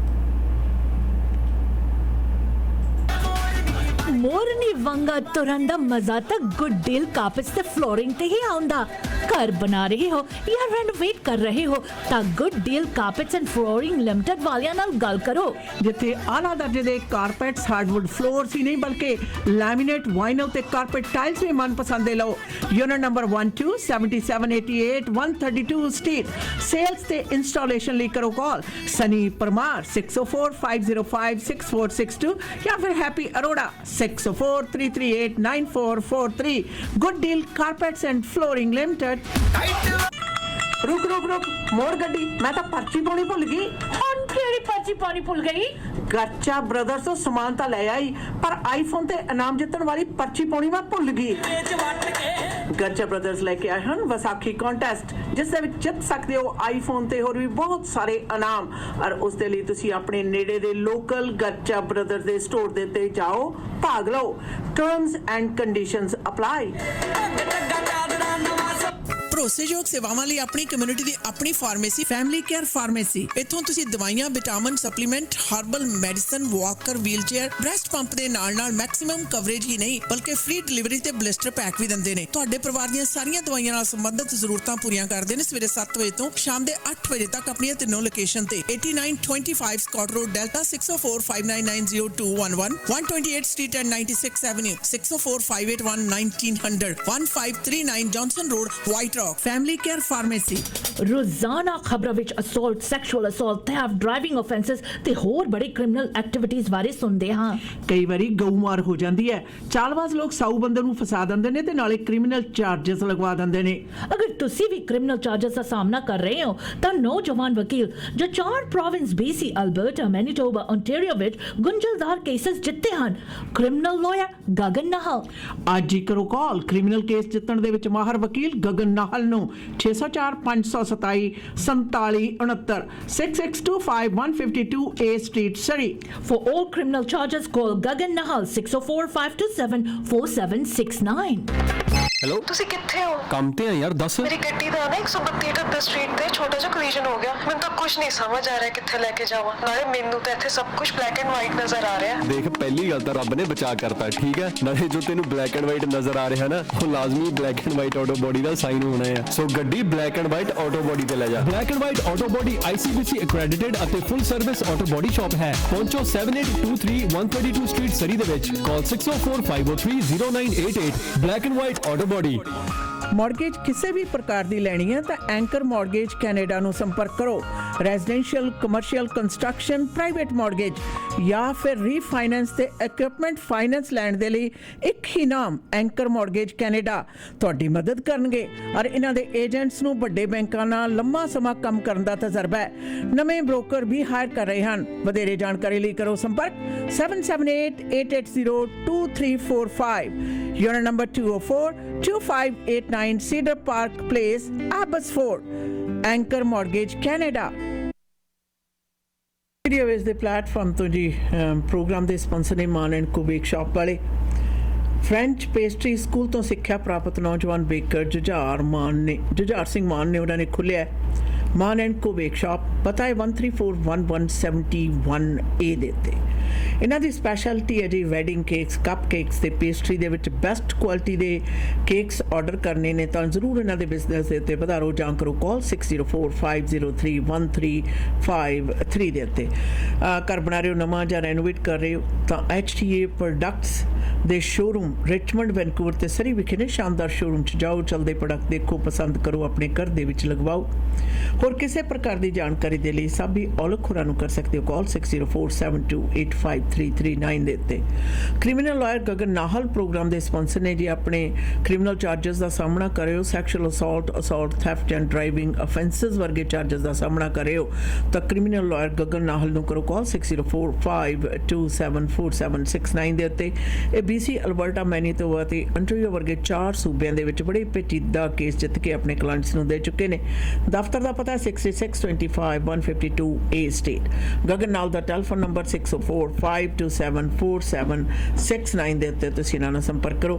मोरनी वंगा तुरंत दा मजा तक गुड डील कार्पेट्स ते फ्लोरिंग ते ही आउंदा। घर बना रहे हो या रेनोवेट कर रहे हो ਤਾਂ Good Deal Carpets and Flooring Limited ਵਾਲਿਆਂ ਨਾਲ ਗੱਲ ਕਰੋ, ਜਿੱਥੇ ਆਲਾ ਦਰਜੇ ਦੇ ਕਾਰਪੈਟਸ, ਹਾਰਡਵੁੱਡ ਫਲੋਰਸ ਹੀ ਨਹੀਂ ਬਲਕਿ ਲੈਮੀਨੇਟ, ਵਾਈਨਲ ਤੇ ਕਾਰਪੈਟ ਟਾਈਲਸ ਵੀ ਮਨਪਸੰਦ ਦੇ ਲਓ। Unit number 12 7788 132 Street. ਸੇਲਸ ਤੇ ਇੰਸਟਾਲੇਸ਼ਨ ਲਈ ਕਰੋ ਕਾਲ ਸਨੀ ਪਰਮਾਰ 6045056462 ਜਾਂ ਫਿਰ Happy Arora 6043389443। Good Deal Carpets and Flooring Limited. रुक मोड़ गड्डी, मैं तो पर्ची पानी भुल गई। तेरी पर्ची पानी भुल गई? गच्चा ब्रदर्स तो सामान तो ले आई, पर आईफोन ते इनाम जितने वाली पर्ची पानी मैं भुल गई। गच्चा ब्रदर्स लेके आए हैं विसाखी कॉन्टेस्ट, जिस दे विच जित सकते हो आईफोन ते होर भी बहुत सारे इनाम। और उस दे लई तुसीं अपने नेड़े दे लोकल गच्चा ब्रदर्स दे स्टोर दे ते जाओ, भाग लो। Terms and conditions apply. ਭਰੋਸੇਯੋਗ ਸੇਵਾਵਾਂ ਲਈ ਆਪਣੀ ਕਮਿਊਨਿਟੀ ਦੀ ਆਪਣੀ ਫਾਰਮੇਸੀ ਫੈਮਿਲੀ ਕੇਅਰ ਫਾਰਮੇਸੀ। ਇੱਥੋਂ ਤੁਸੀਂ ਦਵਾਈਆਂ, vitamin, supplement, herbal medicine, Walker, wheelchair, breast pump ਦੇ ਨਾਲ ਮੈਕਸਿਮਮ ਕਵਰੇਜ ਹੀ ਨਹੀਂ ਬਲਕਿ ਫ੍ਰੀ ਡਿਲੀਵਰੀ ਤੇ ਬਲਿਸਟਰ ਪੈਕ ਵੀ ਦਿੰਦੇ ਨੇ। ਤੁਹਾਡੇ ਪਰਿਵਾਰ ਦੀਆਂ ਸਾਰੀਆਂ ਦਵਾਈਆਂ ਨਾਲ ਸੰਬੰਧਿਤ ਜ਼ਰੂਰਤਾਂ ਪੂਰੀਆਂ ਕਰਦੇ ਨੇ। ਸਵੇਰੇ 7 ਵਜੇ ਤੋਂ ਸ਼ਾਮ ਦੇ 8 ਵਜੇ ਤੱਕ ਆਪਣੀਆਂ ਤਿੰਨੋਂ ਲੋਕੇਸ਼ਨ ਤੇ 8925 Scott Road, Delta 6045990211, 128 Street and 96 Avenue, 6045811900, 1539 Johnson Road, White Rock. Family Care Pharmacy. ਰੋਜ਼ਾਨਾ ਖਬਰਾਂ ਵਿੱਚ assault, sexual assault, theft, driving offences ਤੇ ਹੋਰ ਬੜੀ ਕ੍ਰਿਮੀਨਲ ਐਕਟੀਵਿਟੀਜ਼ ਬਾਰੇ ਸੁਣਦੇ ਹਾਂ। ਕਈ ਵਾਰੀ ਗਊਮਾਰ ਹੋ ਜਾਂਦੀ ਹੈ। ਚਾਲਬਾਜ਼ ਲੋਕ ਸਾਊ ਬੰਦੇ ਨੂੰ ਫਸਾ ਦਿੰਦੇ ਨੇ ਤੇ ਨਾਲੇ ਕ੍ਰਿਮੀਨਲ ਚਾਰजेस ਲਗਵਾ ਦਿੰਦੇ ਨੇ। ਅਗਰ ਤੁਸੀਂ ਵੀ ਕ੍ਰਿਮੀਨਲ ਚਾਰजेस ਦਾ ਸਾਹਮਣਾ ਕਰ ਰਹੇ ਹੋ ਤਾਂ ਨੌਜਵਾਨ ਵਕੀਲ ਜੋ 4 province BC, Alberta, Manitoba, Ontario ਵਿੱਚ ਗੁੰਝਲਦਾਰ ਕੇਸਸ ਜਿੱਤੇ ਹਨ, ਕ੍ਰਿਮੀਨਲ ਲਾਇਰ ਗਗਨ ਨਾਹਲ। ਅੱਜ ਹੀ ਕਰੋ ਕਾਲ ਕ੍ਰਿਮੀਨਲ ਕੇਸ ਜਿੱਤਣ ਦੇ ਵਿੱਚ ਮਾਹਰ ਵਕੀਲ ਗਗਨ ਨਾਹਲ ਨੂੰ 604 527 4769 6625 A Street, Surrey. For all criminal charges, call Gagan Nahal 604 527 4769. Hello, ਤੁਸੀਂ ਕਿੱਥੇ ਹੋ? ਕੰਮ ਤੇ ਆ ਯਾਰ, ਦੱਸ। ਮੇਰੀ ਗੱਡੀ ਦਾ ਨਾ 132 ਸਟਰੀਟ ਤੇ ਛੋਟਾ ਜਿਹਾ ਕੋਲੀਜਨ ਹੋ ਗਿਆ। ਮੈਨੂੰ ਤਾਂ ਕੁਝ ਨਹੀਂ ਸਮਝ ਆ ਰਿਹਾ ਕਿੱਥੇ ਲੈ ਕੇ ਜਾਵਾਂ। ਨਾਲੇ ਮੈਨੂੰ ਤਾਂ ਇੱਥੇ ਸਭ ਕੁਝ ਬਲੈਕ ਐਂਡ ਵਾਈਟ ਨਜ਼ਰ ਆ ਰਿਹਾ। ਦੇਖ, ਪਹਿਲੀ ਗੱਲ ਤਾਂ ਰੱਬ ਨੇ ਬਚਾ ਕਰਤਾ, ਠੀਕ ਹੈ। ਨਾਲੇ ਜੋ ਤੈਨੂੰ ਬਲੈਕ ਐਂਡ ਵਾਈਟ ਨਜ਼ਰ ਆ ਰਿਹਾ ਨਾ, ਉਹ ਲਾਜ਼ਮੀ black and white auto body the sign ਹੋਣਾ ਹੈ। ਸੋ ਗੱਡੀ black and white auto body ਤੇ ਲੈ ਜਾ। Black and white auto body ICBC accredited ਅਤੇ ਫੁੱਲ ਸਰਵਿਸ ਆਟੋ ਬੋਡੀ ਸ਼ਾਪ ਹੈ। ਪਹੁੰਚੋ 7823 132 ਸਟਰੀਟ, ਸਰੀ ਦੇ ਵਿੱਚ। ਕਾਲ 604 503 0988। Black and white auto body. Mortgage ਕਿਸੇ ਵੀ ਪ੍ਰਕਾਰ ਦੀ ਲੈਣੀ ਹੈ ਤਾਂ ਐਂਕਰ ਮੌਰਗੇਜ ਕੈਨੇਡਾ ਨੂੰ ਸੰਪਰਕ ਕਰੋ। Residential, commercial, construction, private mortgage ਜਾਂ ਫਿਰ ਰੀਫਾਈਨੈਂਸ ਤੇ ਇਕਵਿਪਮੈਂਟ ਫਾਈਨੈਂਸ ਲੈਣ ਦੇ ਲਈ ਇੱਕ ਹੀ ਨਾਮ ਐਂਕਰ ਮੌਰਗੇਜ ਕੈਨੇਡਾ ਤੁਹਾਡੀ ਮਦਦ ਕਰਨਗੇ। ਔਰ ਇਹਨਾਂ ਦੇ ਏਜੰਟਸ ਨੂੰ ਵੱਡੇ ਬੈਂਕਾਂ ਨਾਲ ਲੰਮਾ ਸਮਾਂ ਕੰਮ ਕਰਨ ਦਾ ਤਜਰਬਾ ਹੈ। ਨਵੇਂ ਬ੍ਰੋਕਰ ਵੀ ਹਾਇਰ ਕਰ ਰਹੇ ਹਨ। ਵਧੇਰੇ ਜਾਣਕਾਰੀ ਲਈ ਕਰੋ ਸੰਪਰਕ 7788802345 ਜਾਂ number 204-2589 Cedar Park Place, Abbotsford. Anchor Mortgage Canada. Video ਇਸ ਦੇ ਪਲੇਟਫਾਰਮ ਤੋਂ ਜੀ ਪ੍ਰੋਗਰਾਮ ਦੇ ਸਪਾਂਸਰ ਨੇ ਮਾਨ ਐਂਡ ਕੋ ਬੇਕ ਸ਼ਾਪ ਵਾਲੇ। ਫ੍ਰੈਂਚ ਪੇਸਟਰੀ ਸਕੂਲ ਤੋਂ ਸਿੱਖਿਆ ਪ੍ਰਾਪਤ ਨੌਜਵਾਨ ਬੇਕਰ ਜੁਝਾਰ ਸਿੰਘ ਮਾਨ ਨੇ ਉਹਨਾਂ ਨੇ ਖੋਲ੍ਹਿਆ ਮਾਨ ਐਂਡ ਕੋ ਬੇਕ ਸ਼ਾਪ। ਪਤਾ ਹੈ 1341171A ਦੇ ਉੱਤੇ। ਇਹਨਾਂ ਦੀ ਸਪੈਸ਼ਲਿਟੀ ਹੈ ਜੀ ਵੈਡਿੰਗ ਕੇਕਸ, ਕੱਪ ਕੇਕਸ ਤੇ ਪੇਸਟਰੀ ਦੇ ਵਿੱਚ ਬੈਸਟ ਕੁਆਲਿਟੀ ਦੇ ਕੇਕਸ ਆਰਡਰ ਕਰਨੇ ਨੇ ਤਾਂ ਜ਼ਰੂਰ ਇਹਨਾਂ ਦੇ ਬਿਜ਼ਨਸ ਦੇ ਉੱਤੇ ਵਧਾਰੋ ਜਾਂ ਕਰੋ ਕਾਲ 6045031353 ਦੇ ਉੱਤੇ। ਘਰ ਬਣਾ ਰਹੇ ਹੋ ਨਵਾਂ ਜਾਂ ਰੈਨੋਵੇਟ ਕਰ ਰਹੇ ਹੋ ਤਾਂ HTA ਪ੍ਰੋਡਕਟਸ ਦੇ ਸ਼ੋਰੂਮ ਰਿਚਮੰਡ, ਵੈਨਕੂਵਰ ਤੇ ਸਰੀ ਵਿਖੇ ਨੇ। ਸ਼ਾਨਦਾਰ ਸ਼ੋਰੂਮ 'ਚ ਜਾਓ, ਚੱਲਦੇ ਪ੍ਰੋਡਕਟ ਦੇਖੋ, ਪਸੰਦ ਕਰੋ, ਆਪਣੇ ਘਰ ਦੇ ਵਿੱਚ ਲਗਵਾਓ। ਹੋਰ ਕਿਸੇ ਪ੍ਰਕਾਰ ਦੀ ਜਾਣਕਾਰੀ ਦੇ ਲਈ ਸਾਬੀ ਔਲਖ ਹੋਰਾਂ ਨੂੰ ਕਰ ਸਕਦੇ ਹੋ ਕਾਲ 6047285339 ਦੇ ਉੱਤੇ। Criminal lawyer Gagan Nahal program ਦੇ ਸਪਾਂਸਰ ਨੇ ਜੀ। ਆਪਣੇ ਕ੍ਰਿਮੀਨਲ ਚਾਰजेस ਦਾ ਸਾਹਮਣਾ ਕਰ ਰਹੇ ਹੋ, sexual assault, theft and driving offences ਵਰਗੇ ਚਾਰजेस ਦਾ ਸਾਹਮਣਾ ਕਰ ਰਹੇ ਹੋ ਤਾਂ ਕ੍ਰਿਮੀਨਲ ਲਾਇਰ ਗਗਨ ਨਾਹਲ ਨੂੰ ਕਰੋ ਕਾਲ 6045274769 ਦੇ ਉੱਤੇ। ਇਹ BC, ਅਲਬਰਟਾ, ਮੈਨੀਟੋਬਾ ਤੇ ਓਨਟਾਰੀਓ ਵਰਗੇ 4 ਸੂਬਿਆਂ ਦੇ ਵਿੱਚ ਬੜੇ ਪੇਚੀਦਾ ਕੇਸ ਜਿੱਤ ਕੇ ਆਪਣੇ ਕਲਾਇੰਟਸ ਨੂੰ ਦੇ ਚੁੱਕੇ ਨੇ। ਦਫ਼ਤਰ ਦਾ ਪਤਾ 6625 152 A Street। ਗਗਨ ਨਾਲ ਦਾ ਟੈਲੀਫੋਨ ਨੰਬਰ 6045274769 ਦੇ ਉੱਤੇ ਤੁਸੀਂ ਇਹਨਾਂ ਨਾਲ ਸੰਪਰਕ ਕਰੋ।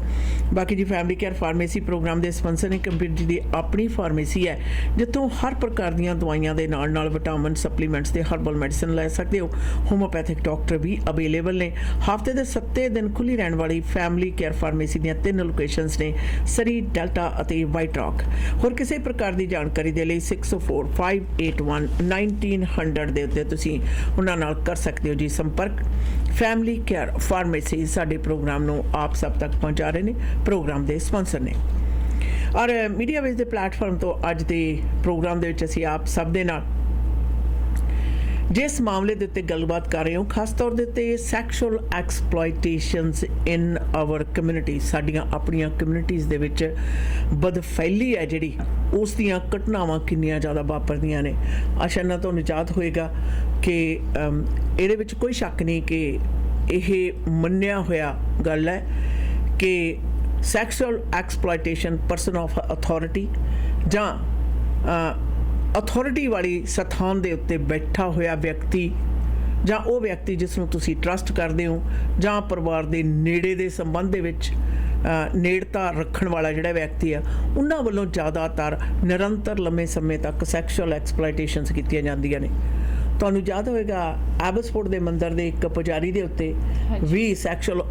ਬਾਕੀ ਜੀ ਫੈਮਿਲੀ ਕੇਅਰ ਫਾਰਮੇਸੀ ਪ੍ਰੋਗਰਾਮ ਦੇ ਸਪਾਂਸਰ ਨੇ। ਕੰਪਿਊਟਰ ਦੀ ਆਪਣੀ ਫਾਰਮੇਸੀ ਹੈ ਜਿੱਥੋਂ ਹਰ ਪ੍ਰਕਾਰ ਦੀਆਂ ਦਵਾਈਆਂ ਦੇ ਨਾਲ ਵਿਟਾਮਿਨ, ਸਪਲੀਮੈਂਟਸ ਤੇ ਹਰਬਲ ਮੈਡੀਸਨ ਲੈ ਸਕਦੇ ਹੋ। ਹੋਮੋਪੈਥਿਕ ਡਾਕਟਰ ਵੀ ਅਵੇਲੇਬਲ ਨੇ। ਹਫ਼ਤੇ ਦੇ 7 ਦਿਨ ਖੁੱਲੀ ਰਹਿਣ ਵਾਲੀ ਫੈਮਿਲੀ ਕੇਅਰ ਫਾਰਮੇਸੀ ਦੀਆਂ 3 ਲੋਕੇਸ਼ਨਸ ਨੇ, ਸਰੀ, ਡੈਲਟਾ ਅਤੇ ਵਾਈਟ ਰੌਕ। ਹੋਰ ਕਿਸੇ ਪ੍ਰਕਾਰ ਦੀ ਜਾਣਕਾਰੀ ਦੇ ਲਈ 6045811900 ਦੇ ਉੱਤੇ ਤੁਸੀਂ ਉਹਨਾਂ ਨਾਲ ਕਰ ਸਕਦੇ ਹੋ ਜੀ ਸੰਪਰਕ। ਫੈਮਿਲੀ ਕੇਅਰ ਫਾਰਮੇਸੀ ਸਾਡੇ ਪ੍ਰੋਗਰਾਮ ਨੂੰ ਆਪ ਸਭ ਤੱਕ ਪਹੁੰਚਾ ਰਹੇ ਨੇ, ਪ੍ਰੋਗਰਾਮ ਦੇ ਸਪਾਂਸਰ ਨੇ। ਔਰ ਮੀਡੀਆ ਵੇਜ ਦੇ ਪਲੇਟਫਾਰਮ ਤੋਂ ਅੱਜ ਦੇ ਪ੍ਰੋਗਰਾਮ ਦੇ ਵਿੱਚ ਅਸੀਂ ਆਪ ਸਭ ਦੇ ਨਾਲ ਜਿਸ ਮਾਮਲੇ ਦੇ ਉੱਤੇ ਗੱਲਬਾਤ ਕਰ ਰਹੇ ਹਾਂ, ਖਾਸ ਤੌਰ ਦੇ ਉੱਤੇ ਸੈਕਸ਼ੂਅਲ ਐਕਸਪਲੋਇਟੇਸ਼ਨਸ ਇਨ ਆਵਰ ਕਮਿਊਨਿਟੀ, ਸਾਡੀਆਂ ਆਪਣੀਆਂ ਕਮਿਊਨਿਟੀਜ਼ ਦੇ ਵਿੱਚ ਬਦਫੈਲੀ ਹੈ ਜਿਹੜੀ, ਉਸ ਦੀਆਂ ਘਟਨਾਵਾਂ ਕਿੰਨੀਆਂ ਜ਼ਿਆਦਾ ਵਾਪਰਦੀਆਂ ਨੇ। ਆਸ਼ਾ ਨਾਲ ਤੁਹਾਨੂੰ ਯਾਦ ਹੋਏਗਾ ਕਿ ਇਹਦੇ ਵਿੱਚ ਕੋਈ ਸ਼ੱਕ ਨਹੀਂ ਕਿ ਇਹ ਮੰਨਿਆ ਹੋਇਆ ਗੱਲ ਹੈ ਕਿ sexual exploitation person of authority ਜਾਂ ਅਥਾਰਟੀ ਵਾਲੀ ਸਥਾਨ ਦੇ ਉੱਤੇ ਬੈਠਾ ਹੋਇਆ ਵਿਅਕਤੀ ਜਾਂ ਉਹ ਵਿਅਕਤੀ ਜਿਸ ਨੂੰ ਤੁਸੀਂ ਟਰਸਟ ਕਰਦੇ ਹੋ ਜਾਂ ਪਰਿਵਾਰ ਦੇ ਨੇੜੇ ਦੇ ਸੰਬੰਧ ਦੇ ਵਿੱਚ ਨੇੜਤਾ ਰੱਖਣ ਵਾਲਾ ਜਿਹੜਾ ਵਿਅਕਤੀ ਆ ਉਹਨਾਂ ਵੱਲੋਂ ਜ਼ਿਆਦਾਤਰ ਨਿਰੰਤਰ ਲੰਮੇ ਸਮੇਂ ਤੱਕ ਸੈਕਸ਼ੂਅਲ ਐਕਸਪਲੋਇਟੇਸ਼ਨਸ ਕੀਤੀਆਂ ਜਾਂਦੀਆਂ ਨੇ। ਤੁਹਾਨੂੰ ਯਾਦ ਹੋਵੇਗਾ ਐਬਸਫੋਰਡ ਦੇ ਮੰਦਰ ਦੇ ਇੱਕ ਪੁਜਾਰੀ ਦੇ ਉੱਤੇ ਵੀ ਸੈਕਸ਼ੂਅਲ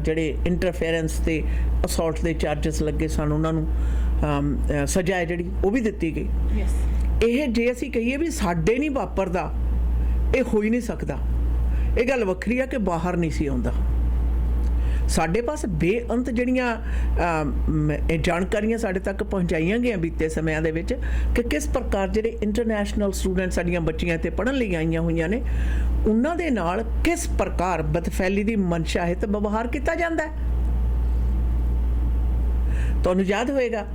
ਜਿਹੜੇ ਇੰਟਰਫੇਰੈਂਸ ਤੇ ਅਸੌਲਟ ਦੇ ਚਾਰਜਸ ਲੱਗੇ ਸਨ, ਉਹਨਾਂ ਨੂੰ ਸਜ਼ਾ ਹੈ ਜਿਹੜੀ ਉਹ ਵੀ ਦਿੱਤੀ ਗਈ। ਇਹ ਜੇ ਅਸੀਂ ਕਹੀਏ ਵੀ ਸਾਡੇ ਨਹੀਂ ਵਾਪਰਦਾ, ਇਹ ਹੋ ਹੀ ਨਹੀਂ ਸਕਦਾ। ਇਹ ਗੱਲ ਵੱਖਰੀ ਆ ਕਿ ਬਾਹਰ ਨਹੀਂ ਸੀ ਆਉਂਦਾ। ਸਾਡੇ ਪਾਸ ਬੇਅੰਤ ਜਿਹੜੀਆਂ ਜਾਣਕਾਰੀਆਂ ਸਾਡੇ ਤੱਕ ਪਹੁੰਚਾਈਆਂ ਗਈਆਂ ਬੀਤੇ ਸਮਿਆਂ ਦੇ ਵਿੱਚ ਕਿ ਕਿਸ ਪ੍ਰਕਾਰ ਜਿਹੜੇ ਇੰਟਰਨੈਸ਼ਨਲ ਸਟੂਡੈਂਟ ਸਾਡੀਆਂ ਬੱਚੀਆਂ ਇੱਥੇ ਪੜ੍ਹਨ ਲਈ ਆਈਆਂ ਹੋਈਆਂ ਨੇ, ਉਹਨਾਂ ਦੇ ਨਾਲ ਕਿਸ ਪ੍ਰਕਾਰ ਬਦਫੈਲੀ ਦੀ ਮਨਸ਼ਾ ਹਿਤ ਵਿਵਹਾਰ ਕੀਤਾ ਜਾਂਦਾ ਹੈ। ਤੁਹਾਨੂੰ ਯਾਦ ਹੋਏਗਾ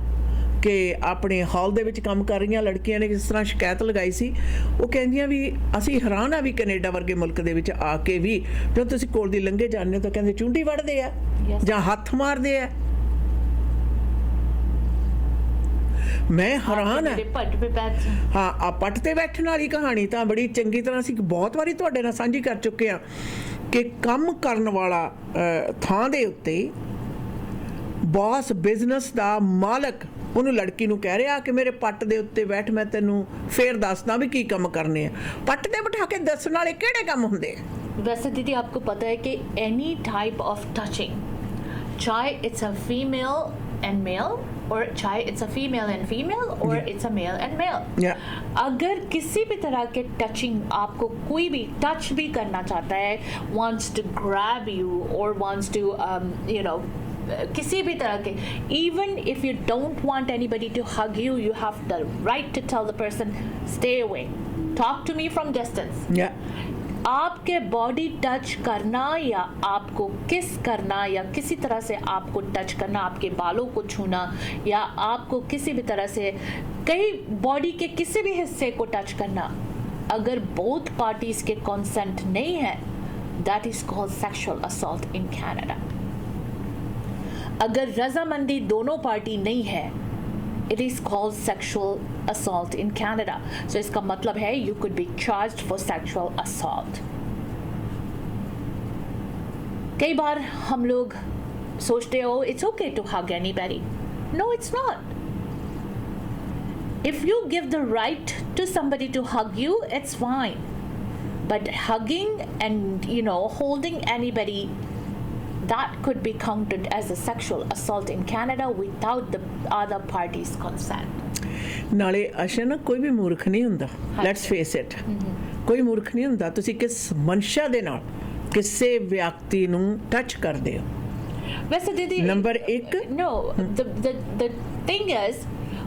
ਕਿ ਆਪਣੇ ਹਾਲ ਦੇ ਵਿੱਚ ਕੰਮ ਕਰ ਰਹੀਆਂ ਲੜਕੀਆਂ ਨੇ ਜਿਸ ਤਰ੍ਹਾਂ ਸ਼ਿਕਾਇਤ ਲਗਾਈ ਸੀ, ਉਹ ਕਹਿੰਦੀਆਂ ਵੀ ਅਸੀਂ ਹੈਰਾਨ ਆ ਵੀ ਕੈਨੇਡਾ ਵਰਗੇ ਮੁਲਕ ਦੇ ਵਿੱਚ ਆ ਕੇ ਵੀ ਜਦੋਂ ਤੁਸੀਂ ਕੋਲ ਦੀ ਲੰਘੇ ਜਾਂਦੇ ਹੋ ਤਾਂ ਕਹਿੰਦੇ ਚੁੰਡੀ ਵੜਦੇ ਆ ਜਾਂ ਹੱਥ ਮਾਰਦੇ ਆ। ਮੈਂ ਹੈਰਾਨ ਹਾਂ। ਆ ਪੱਟ ਤੇ ਬੈਠਣ ਵਾਲੀ ਕਹਾਣੀ ਤਾਂ ਬੜੀ ਚੰਗੀ ਤਰ੍ਹਾਂ ਅਸੀਂ ਬਹੁਤ ਵਾਰੀ ਤੁਹਾਡੇ ਨਾਲ ਸਾਂਝੀ ਕਰ ਚੁੱਕੇ ਹਾਂ ਕਿ ਕੰਮ ਕਰਨ ਵਾਲਾ ਥਾਂ ਦੇ ਉੱਤੇ ਬੌਸ, ਬਿਜ਼ਨਸ ਦਾ ਮਾਲਕ ਉਹਨੂੰ ਲੜਕੀ ਨੂੰ ਕਹਿ ਰਿਹਾ ਕਿ ਮੇਰੇ ਪੱਟ ਦੇ ਉੱਤੇ ਬੈਠ, ਮੈਂ ਤੈਨੂੰ ਫੇਰ ਦੱਸਦਾ ਵੀ ਕੀ ਕੰਮ ਕਰਨੇ ਆ। ਪੱਟ ਤੇ ਬਿਠਾ ਕੇ ਦੱਸਣ ਵਾਲੇ ਕਿਹੜੇ ਕੰਮ ਹੁੰਦੇ ਆ? वैसे दीदी आपको पता है कि एनी टाइप ऑफ टचिंग, चाहे it's a female and male और चाहे it's a female and female और it's a male and male, अगर किसी भी तरह के टचिंग आपको कोई भी टच भी करना चाहता है, wants to grab you or wants to किसी भी तरह के, even if you don't want anybody to hug you, you have the right to tell the person stay away, talk to me from distance. आपके body touch करना या आपको किस करना या किसी तरह से आपको टच करना, आपके बालों को छूना या आपको किसी भी तरह से कई बॉडी के किसी भी हिस्से को टच करना, अगर बोथ पार्टीज के कंसेंट नहीं है, that is called sexual assault in Canada. अगर रजामंदी दोनों पार्टी नहीं है, it is called sexual assault in Canada. So इसका मतलब है you could be charged for sexual assault. कई बार हम लोग सोचते हो it's okay to hug anybody. No, it's not. If you give the right to somebody to hug you, it's fine. But hugging and holding anybody, that could be counted as a sexual assault in Canada without the other party's consent. ਨਾਲੇ ਅਸ਼ਾ ਨਾ ਕੋਈ ਵੀ ਮੂਰਖ ਨਹੀਂ ਹੁੰਦਾ, let's face it. ਕੋਈ ਮੂਰਖ ਨਹੀਂ ਹੁੰਦਾ। ਤੁਸੀਂ ਕਿਸ ਮਨਸ਼ਾ ਦੇ ਨਾਲ ਕਿਸੇ ਵਿਅਕਤੀ ਨੂੰ ਟੱਚ ਕਰਦੇ ਹੋ। ਵੈਸੇ ਦੀਦੀ number 1 no, the thing is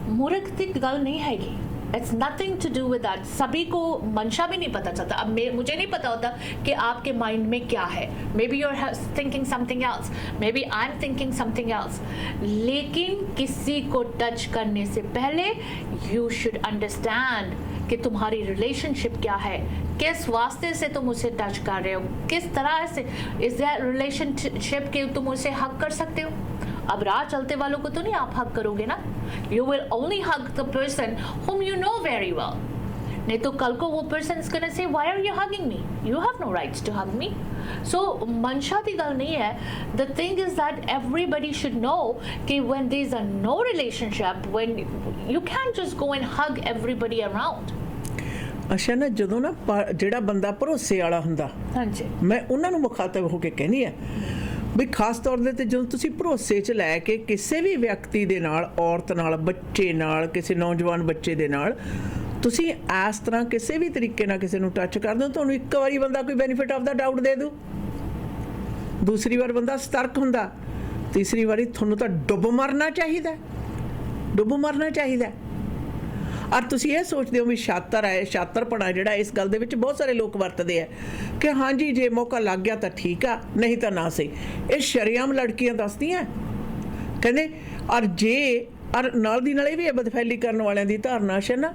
ਮੂਰਖ ਦੀ ਗੱਲ ਨਹੀਂ ਹੈਗੀ। It's nothing to do with that. सभी को मंशा भी नहीं पता चलता। अब मुझे नहीं पता होता कि आपके माइंड में क्या है। Maybe you're thinking something else. Maybe I'm thinking something else. लेकिन किसी को टच करने से पहले you should understand कि तुम्हारी रिलेशनशिप क्या है, किस वास्ते से तुम उसे टच कर रहे हो, किस तरह से इज दैट रिलेशनशिप कि तुम उसे हक कर सकते हो। अब राह चलते वालों को तो नहीं आप हक करोगे ना, यू विल ओनली हक the person whom you know very well. नहीं तो कल को वो person is gonna say why are you hugging me, you have no rights to hug me. So मंशा की गल नहीं है। The thing is that everybody should know कि when there is a no relationship, when you can just go and hug everybody around. ਅੱਛਾ ਨਾ, ਜਦੋਂ ਨਾ ਜਿਹੜਾ ਬੰਦਾ ਭਰੋਸੇ ਵਾਲਾ ਹੁੰਦਾ, ਹਾਂਜੀ, ਮੈਂ ਉਹਨਾਂ ਨੂੰ ਮੁਖਾਤਬ ਹੋ ਕੇ ਕਹਿੰਦੀ ਆ ਵੀ ਖਾਸ ਤੌਰ ਦੇ ਤੇ ਜਦੋਂ ਤੁਸੀਂ ਭਰੋਸੇ 'ਚ ਲੈ ਕੇ ਕਿਸੇ ਵੀ ਵਿਅਕਤੀ ਦੇ ਨਾਲ, ਔਰਤ ਨਾਲ, ਬੱਚੇ ਨਾਲ, ਕਿਸੇ ਨੌਜਵਾਨ ਬੱਚੇ ਦੇ ਨਾਲ ਤੁਸੀਂ ਇਸ ਤਰ੍ਹਾਂ ਕਿਸੇ ਵੀ ਤਰੀਕੇ ਨਾਲ ਕਿਸੇ ਨੂੰ ਟੱਚ ਕਰਦੇ ਹੋ, ਤੁਹਾਨੂੰ ਇੱਕ ਵਾਰੀ ਬੰਦਾ ਕੋਈ ਬੈਨੀਫਿਟ ਆਫ ਦਾ ਡਾਊਟ ਦੇ ਦੂ, ਦੂਸਰੀ ਵਾਰ ਬੰਦਾ ਸਤਰਕ ਹੁੰਦਾ, ਤੀਸਰੀ ਵਾਰੀ ਤੁਹਾਨੂੰ ਤਾਂ ਡੁੱਬ ਮਰਨਾ ਚਾਹੀਦਾ, ਡੁੱਬ ਮਰਨਾ ਚਾਹੀਦਾ। ਔਰ ਤੁਸੀਂ ਇਹ ਸੋਚਦੇ ਹੋ ਵੀ ਛਾਤਰ ਹੈ, ਛਾਤਰਪਣਾ ਜਿਹੜਾ ਇਸ ਗੱਲ ਦੇ ਵਿੱਚ ਬਹੁਤ ਸਾਰੇ ਲੋਕ ਵਰਤਦੇ ਆ ਕਿ ਹਾਂਜੀ ਜੇ ਮੌਕਾ ਲੱਗ ਗਿਆ ਤਾਂ ਠੀਕ ਆ, ਨਹੀਂ ਤਾਂ ਨਾ ਸਹੀ। ਇਹ ਸ਼ਰੇਆਮ ਲੜਕੀਆਂ ਦੱਸਦੀਆਂ ਕਹਿੰਦੇ। ਔਰ ਜੇ ਔਰ ਨਾਲ ਦੀ ਨਾਲ ਇਹ ਵੀ ਬਦਫੈਲੀ ਕਰਨ ਵਾਲਿਆਂ ਦੀ ਧਾਰਨਾ ਹੈ ਨਾ,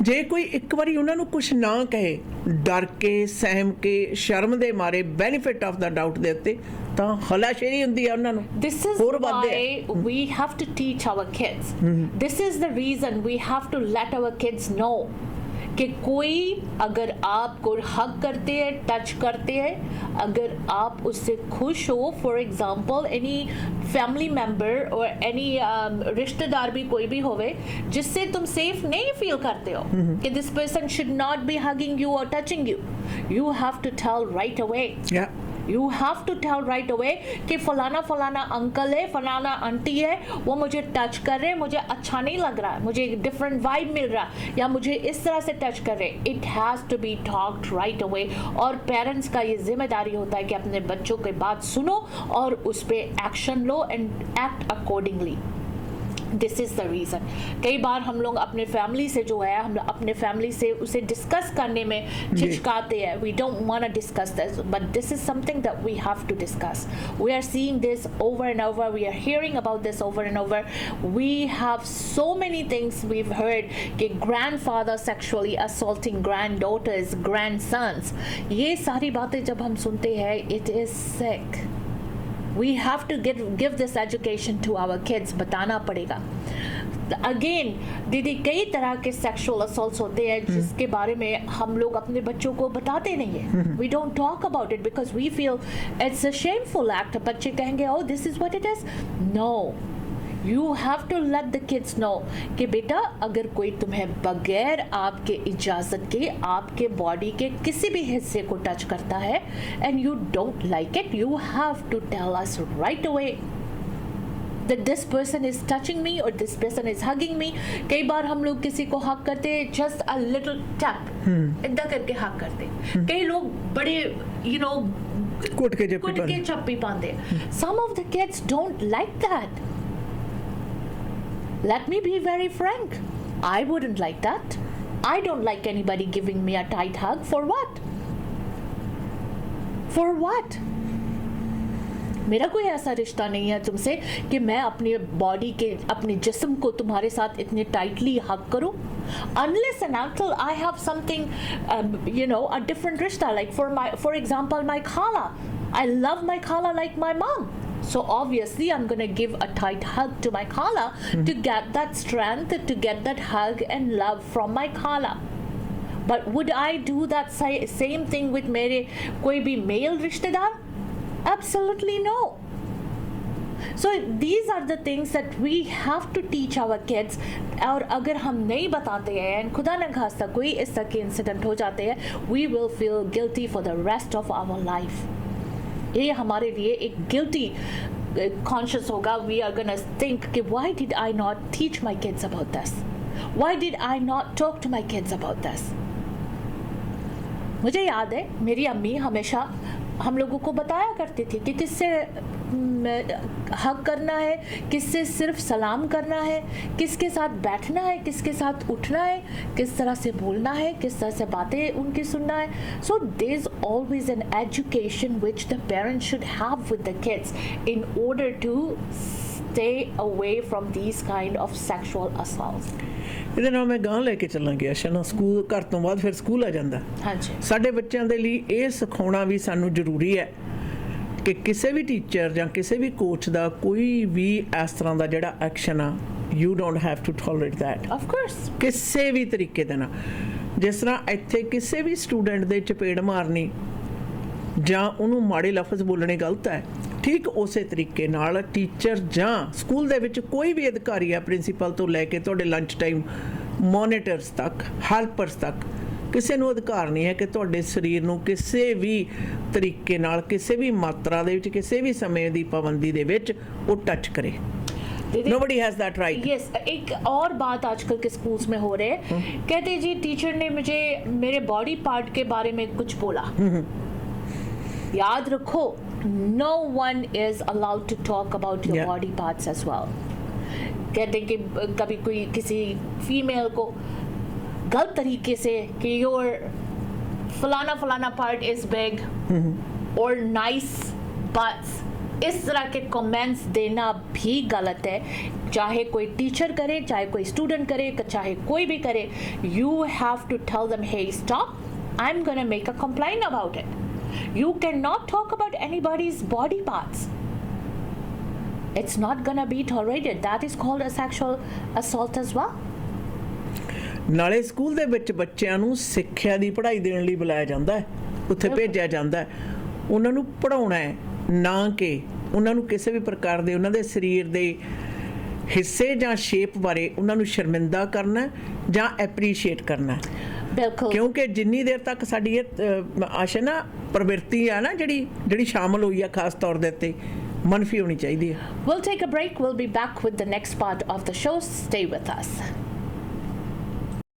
ਜੇ ਕੋਈ ਇੱਕ ਵਾਰੀ ਉਹਨਾਂ ਨੂੰ ਕੁਛ ਨਾ ਕਹੇ, ਡਰ ਕੇ, ਸਹਿਮ ਕੇ, ਸ਼ਰਮ ਦੇ ਮਾਰੇ, ਬੈਨੀਫਿਟ ਆਫ ਦਾ ਡਾਊਟ ਦੇ ਉੱਤੇ, ਤਾਂ ਹਲਾਸ਼ੇਰੀ ਹੁੰਦੀ ਆ ਉਹਨਾਂ ਨੂੰ। This is why we have to teach our kids. This is the reason we have to let our kids know कि कोई अगर आपको हक करते हैं, टच करते हैं, अगर आप उससे खुश हो, for example any family member और एनी रिश्तेदार भी कोई भी होवे जिससे तुम सेफ नहीं फील करते हो कि this person should not be hugging you और touching you, you have to tell right away. You have to tell right away कि फलाना फलाना अंकल है, फलाना आंटी है, वो मुझे टच कर रहे हैं, मुझे अच्छा नहीं लग रहा है, मुझे एक डिफरेंट वाइब मिल रहा है, या मुझे इस तरह से टच कर रहे हैं. It has to be talked right away. और पेरेंट्स का ये जिम्मेदारी होता है कि अपने बच्चों की बात सुनो और उस पर action low and act accordingly. This is the reason. कई बार हम लोग अपने फैमिली से जो है, हम अपने फैमिली से उसे डिस्कस करने में झिझकाते हैं. We don't want to discuss this, but this is something that we have to discuss. We are seeing this over and over, we are hearing about this over and over. We have so many things we have heard कि grandfather sexually assaulting granddaughters, grandsons. ये सारी बातें जब हम सुनते हैं, it is sick. We have to give this education to our kids. बताना पड़ेगा. Again, दीदी कई तरह के sexual assaults होते हैं जिसके बारे में हम लोग अपने बच्चों को बताते नहीं हैं. We don't talk about it because we feel it's a shameful act. बच्चे कहेंगे oh this is what it is. No. You have to let the kids know कि बेटा अगर कोई तुम्हें बगैर आपके इजाज़त के आपके बॉडी के किसी भी हिस्से को टच करता है and you don't like it, you have to tell us right away that this person is touching me or this person is hugging me. कई बार हम लोग किसी को हक करते हैं, just a little tap, इतना करके हक करते हैं. कई लोग बड़े कुट के चप्पी पाते. Some of the kids don't like that. Let me be very frank. I wouldn't like that. I don't like anybody giving me a tight hug. For what? For what? मेरा कोई ऐसा रिश्ता नहीं है तुमसे कि मैं अपने बॉडी के, अपने जिस्म को तुम्हारे साथ इतने टाइटली हग करूं. Unless and until I have something, a different rishta. Like for example, my khala. I love my khala like my mom. So obviously I'm going to give a tight hug to my khala to get that strength, to get that hug and love from my khala. But would I do that same thing with मेरे कोई भी male रिश्तेदार? Absolutely no. So these are the things that we have to teach our kids. और अगर हम नहीं बताते हैं, खुदा न खास्ता कोई इस तरह के इंसिडेंट हो जाते हैं, we will feel guilty for the rest of our life. ये हमारे लिए एक गिल्टी कॉन्शियस होगा. वी आर गोना थिंक कि why did I not teach my kids about this, why did I not talk to my kids about this. मुझे याद है मेरी अम्मी हमेशा हम लोगों को बताया करती थी कि किससे हक करना है, किससे सिर्फ सलाम करना है, किसके साथ बैठना है, किसके साथ उठना है, किस तरह से बोलना है, किस तरह से बातें उनकी सुनना है. So there is always an education which the parents should have with the kids in order to stay away from these kind of sexual assaults. ਇਹਦੇ ਨਾਲ ਮੈਂ ਗਾਂ ਲੈ ਕੇ ਚੱਲਾਂਗੇ ਅਸ਼ਨਾ. ਸਕੂਲ ਘਰ ਤੋਂ ਬਾਅਦ ਫਿਰ ਸਕੂਲ ਆ ਜਾਂਦਾ. ਹਾਂਜੀ. ਸਾਡੇ ਬੱਚਿਆਂ ਦੇ ਲਈ ਇਹ ਸਿਖਾਉਣਾ ਵੀ ਸਾਨੂੰ ਜ਼ਰੂਰੀ ਹੈ ਕਿ ਕਿਸੇ ਵੀ ਟੀਚਰ ਜਾਂ ਕਿਸੇ ਵੀ ਕੋਚ ਦਾ ਕੋਈ ਵੀ ਇਸ ਤਰ੍ਹਾਂ ਦਾ ਜਿਹੜਾ ਐਕਸ਼ਨ ਆ, you don't have to tolerate that. Of course. ਕਿਸੇ ਵੀ ਤਰੀਕੇ ਦੇ ਨਾਲ. ਜਿਸ ਤਰ੍ਹਾਂ ਇੱਥੇ ਕਿਸੇ ਵੀ ਸਟੂਡੈਂਟ ਦੇ ਚਪੇੜ ਮਾਰਨੀ ਜਾਂ ਉਹਨੂੰ ਮਾੜੇ ਲਫ਼ਜ਼ ਬੋਲਣੇ ਗਲਤ ਹੈ, ਠੀਕ ਉਸੇ ਤਰੀਕੇ ਨਾਲ ਟੀਚਰ ਜਾਂ ਸਕੂਲ ਦੇ ਵਿੱਚ ਕੋਈ ਵੀ ਅਧਿਕਾਰੀ ਹੈ, ਪ੍ਰਿੰਸੀਪਲ ਤੋਂ ਲੈ ਕੇ ਤੁਹਾਡੇ ਲੰਚ ਟਾਈਮ ਮੋਨੀਟਰਸ ਤੱਕ, ਹੈਲਪਰਸ ਤੱਕ, ਕਿਸੇ ਨੂੰ ਅਧਿਕਾਰ ਨਹੀਂ ਹੈ ਕਿ ਤੁਹਾਡੇ ਸਰੀਰ ਨੂੰ ਕਿਸੇ ਵੀ ਤਰੀਕੇ ਨਾਲ, ਕਿਸੇ ਵੀ ਮਾਤਰਾ ਦੇ ਵਿੱਚ, ਕਿਸੇ ਵੀ ਸਮੇਂ ਦੀ ਪਾਬੰਦੀ ਦੇ ਵਿੱਚ ਉਹ ਟੱਚ ਕਰੇ. Nobody has that right. Yes, एक और बात आजकल के स्कूल्स में हो रहे हैं. कहते जी टीचर ने मुझे मेरे बॉडी पार्ट के बारे में कुछ बोला. याद रखो, no one is allowed to talk about your body parts as well. कहते हैं कि कभी कोई किसी फीमेल को गलत तरीके से कि योर फलाना फलाना पार्ट इज बिग और नाइस बट्स, इस तरह के कमेंट्स देना भी गलत है. चाहे कोई टीचर करे, चाहे कोई स्टूडेंट करे, चाहे कोई भी करे, you have to tell them hey stop, I am gonna make a complaint about it. You cannot talk about anybody's body parts. It's not gonna be tolerated. That is called a sexual assault as well. ਨਾਲੇ school ਦੇ ਵਿੱਚ ਬੱਚਿਆਂ ਨੂੰ ਸਿੱਖਿਆ ਦੀ ਪੜ੍ਹਾਈ ਦੇਣ ਲਈ ਬੁਲਾਇਆ ਜਾਂਦਾ ਹੈ, ਉੱਥੇ ਭੇਜਿਆ ਜਾਂਦਾ ਹੈ। ਉਹਨਾਂ ਨੂੰ ਪੜ੍ਹਾਉਣਾ ਹੈ, ਨਾ ਕਿ ਉਹਨਾਂ ਨੂੰ ਕਿਸੇ ਵੀ ਪ੍ਰਕਾਰ ਦੇ ਉਹਨਾਂ ਦੇ ਸਰੀਰ ਦੇ ਹਿੱਸੇ ਜਾਂ ਸ਼ੇਪ ਬਾਰੇ ਉਹਨਾਂ ਨੂੰ ਸ਼ਰਮਿੰਦਾ ਕਰਨਾ ਜਾਂ ਐਪਰੀਸ਼ੀਏਟ ਕਰਨਾ। ਬਿਲਕੁਲ, ਕਿਉਂਕਿ ਜਿੰਨੀ ਦੇਰ ਤੱਕ ਸਾਡੀ ਇਹ ਆਸ਼ਾ ਨਾ ਪ੍ਰਵਿਰਤੀ ਆ ਨਾ ਜਿਹੜੀ ਸ਼ਾਮਲ ਹੋਈ ਆ ਖਾਸ ਤੌਰ ਦੇ ਉੱਤੇ मनफी होनी चाहिए। We'll take a break. We'll be back with the next part of the show. Stay with us.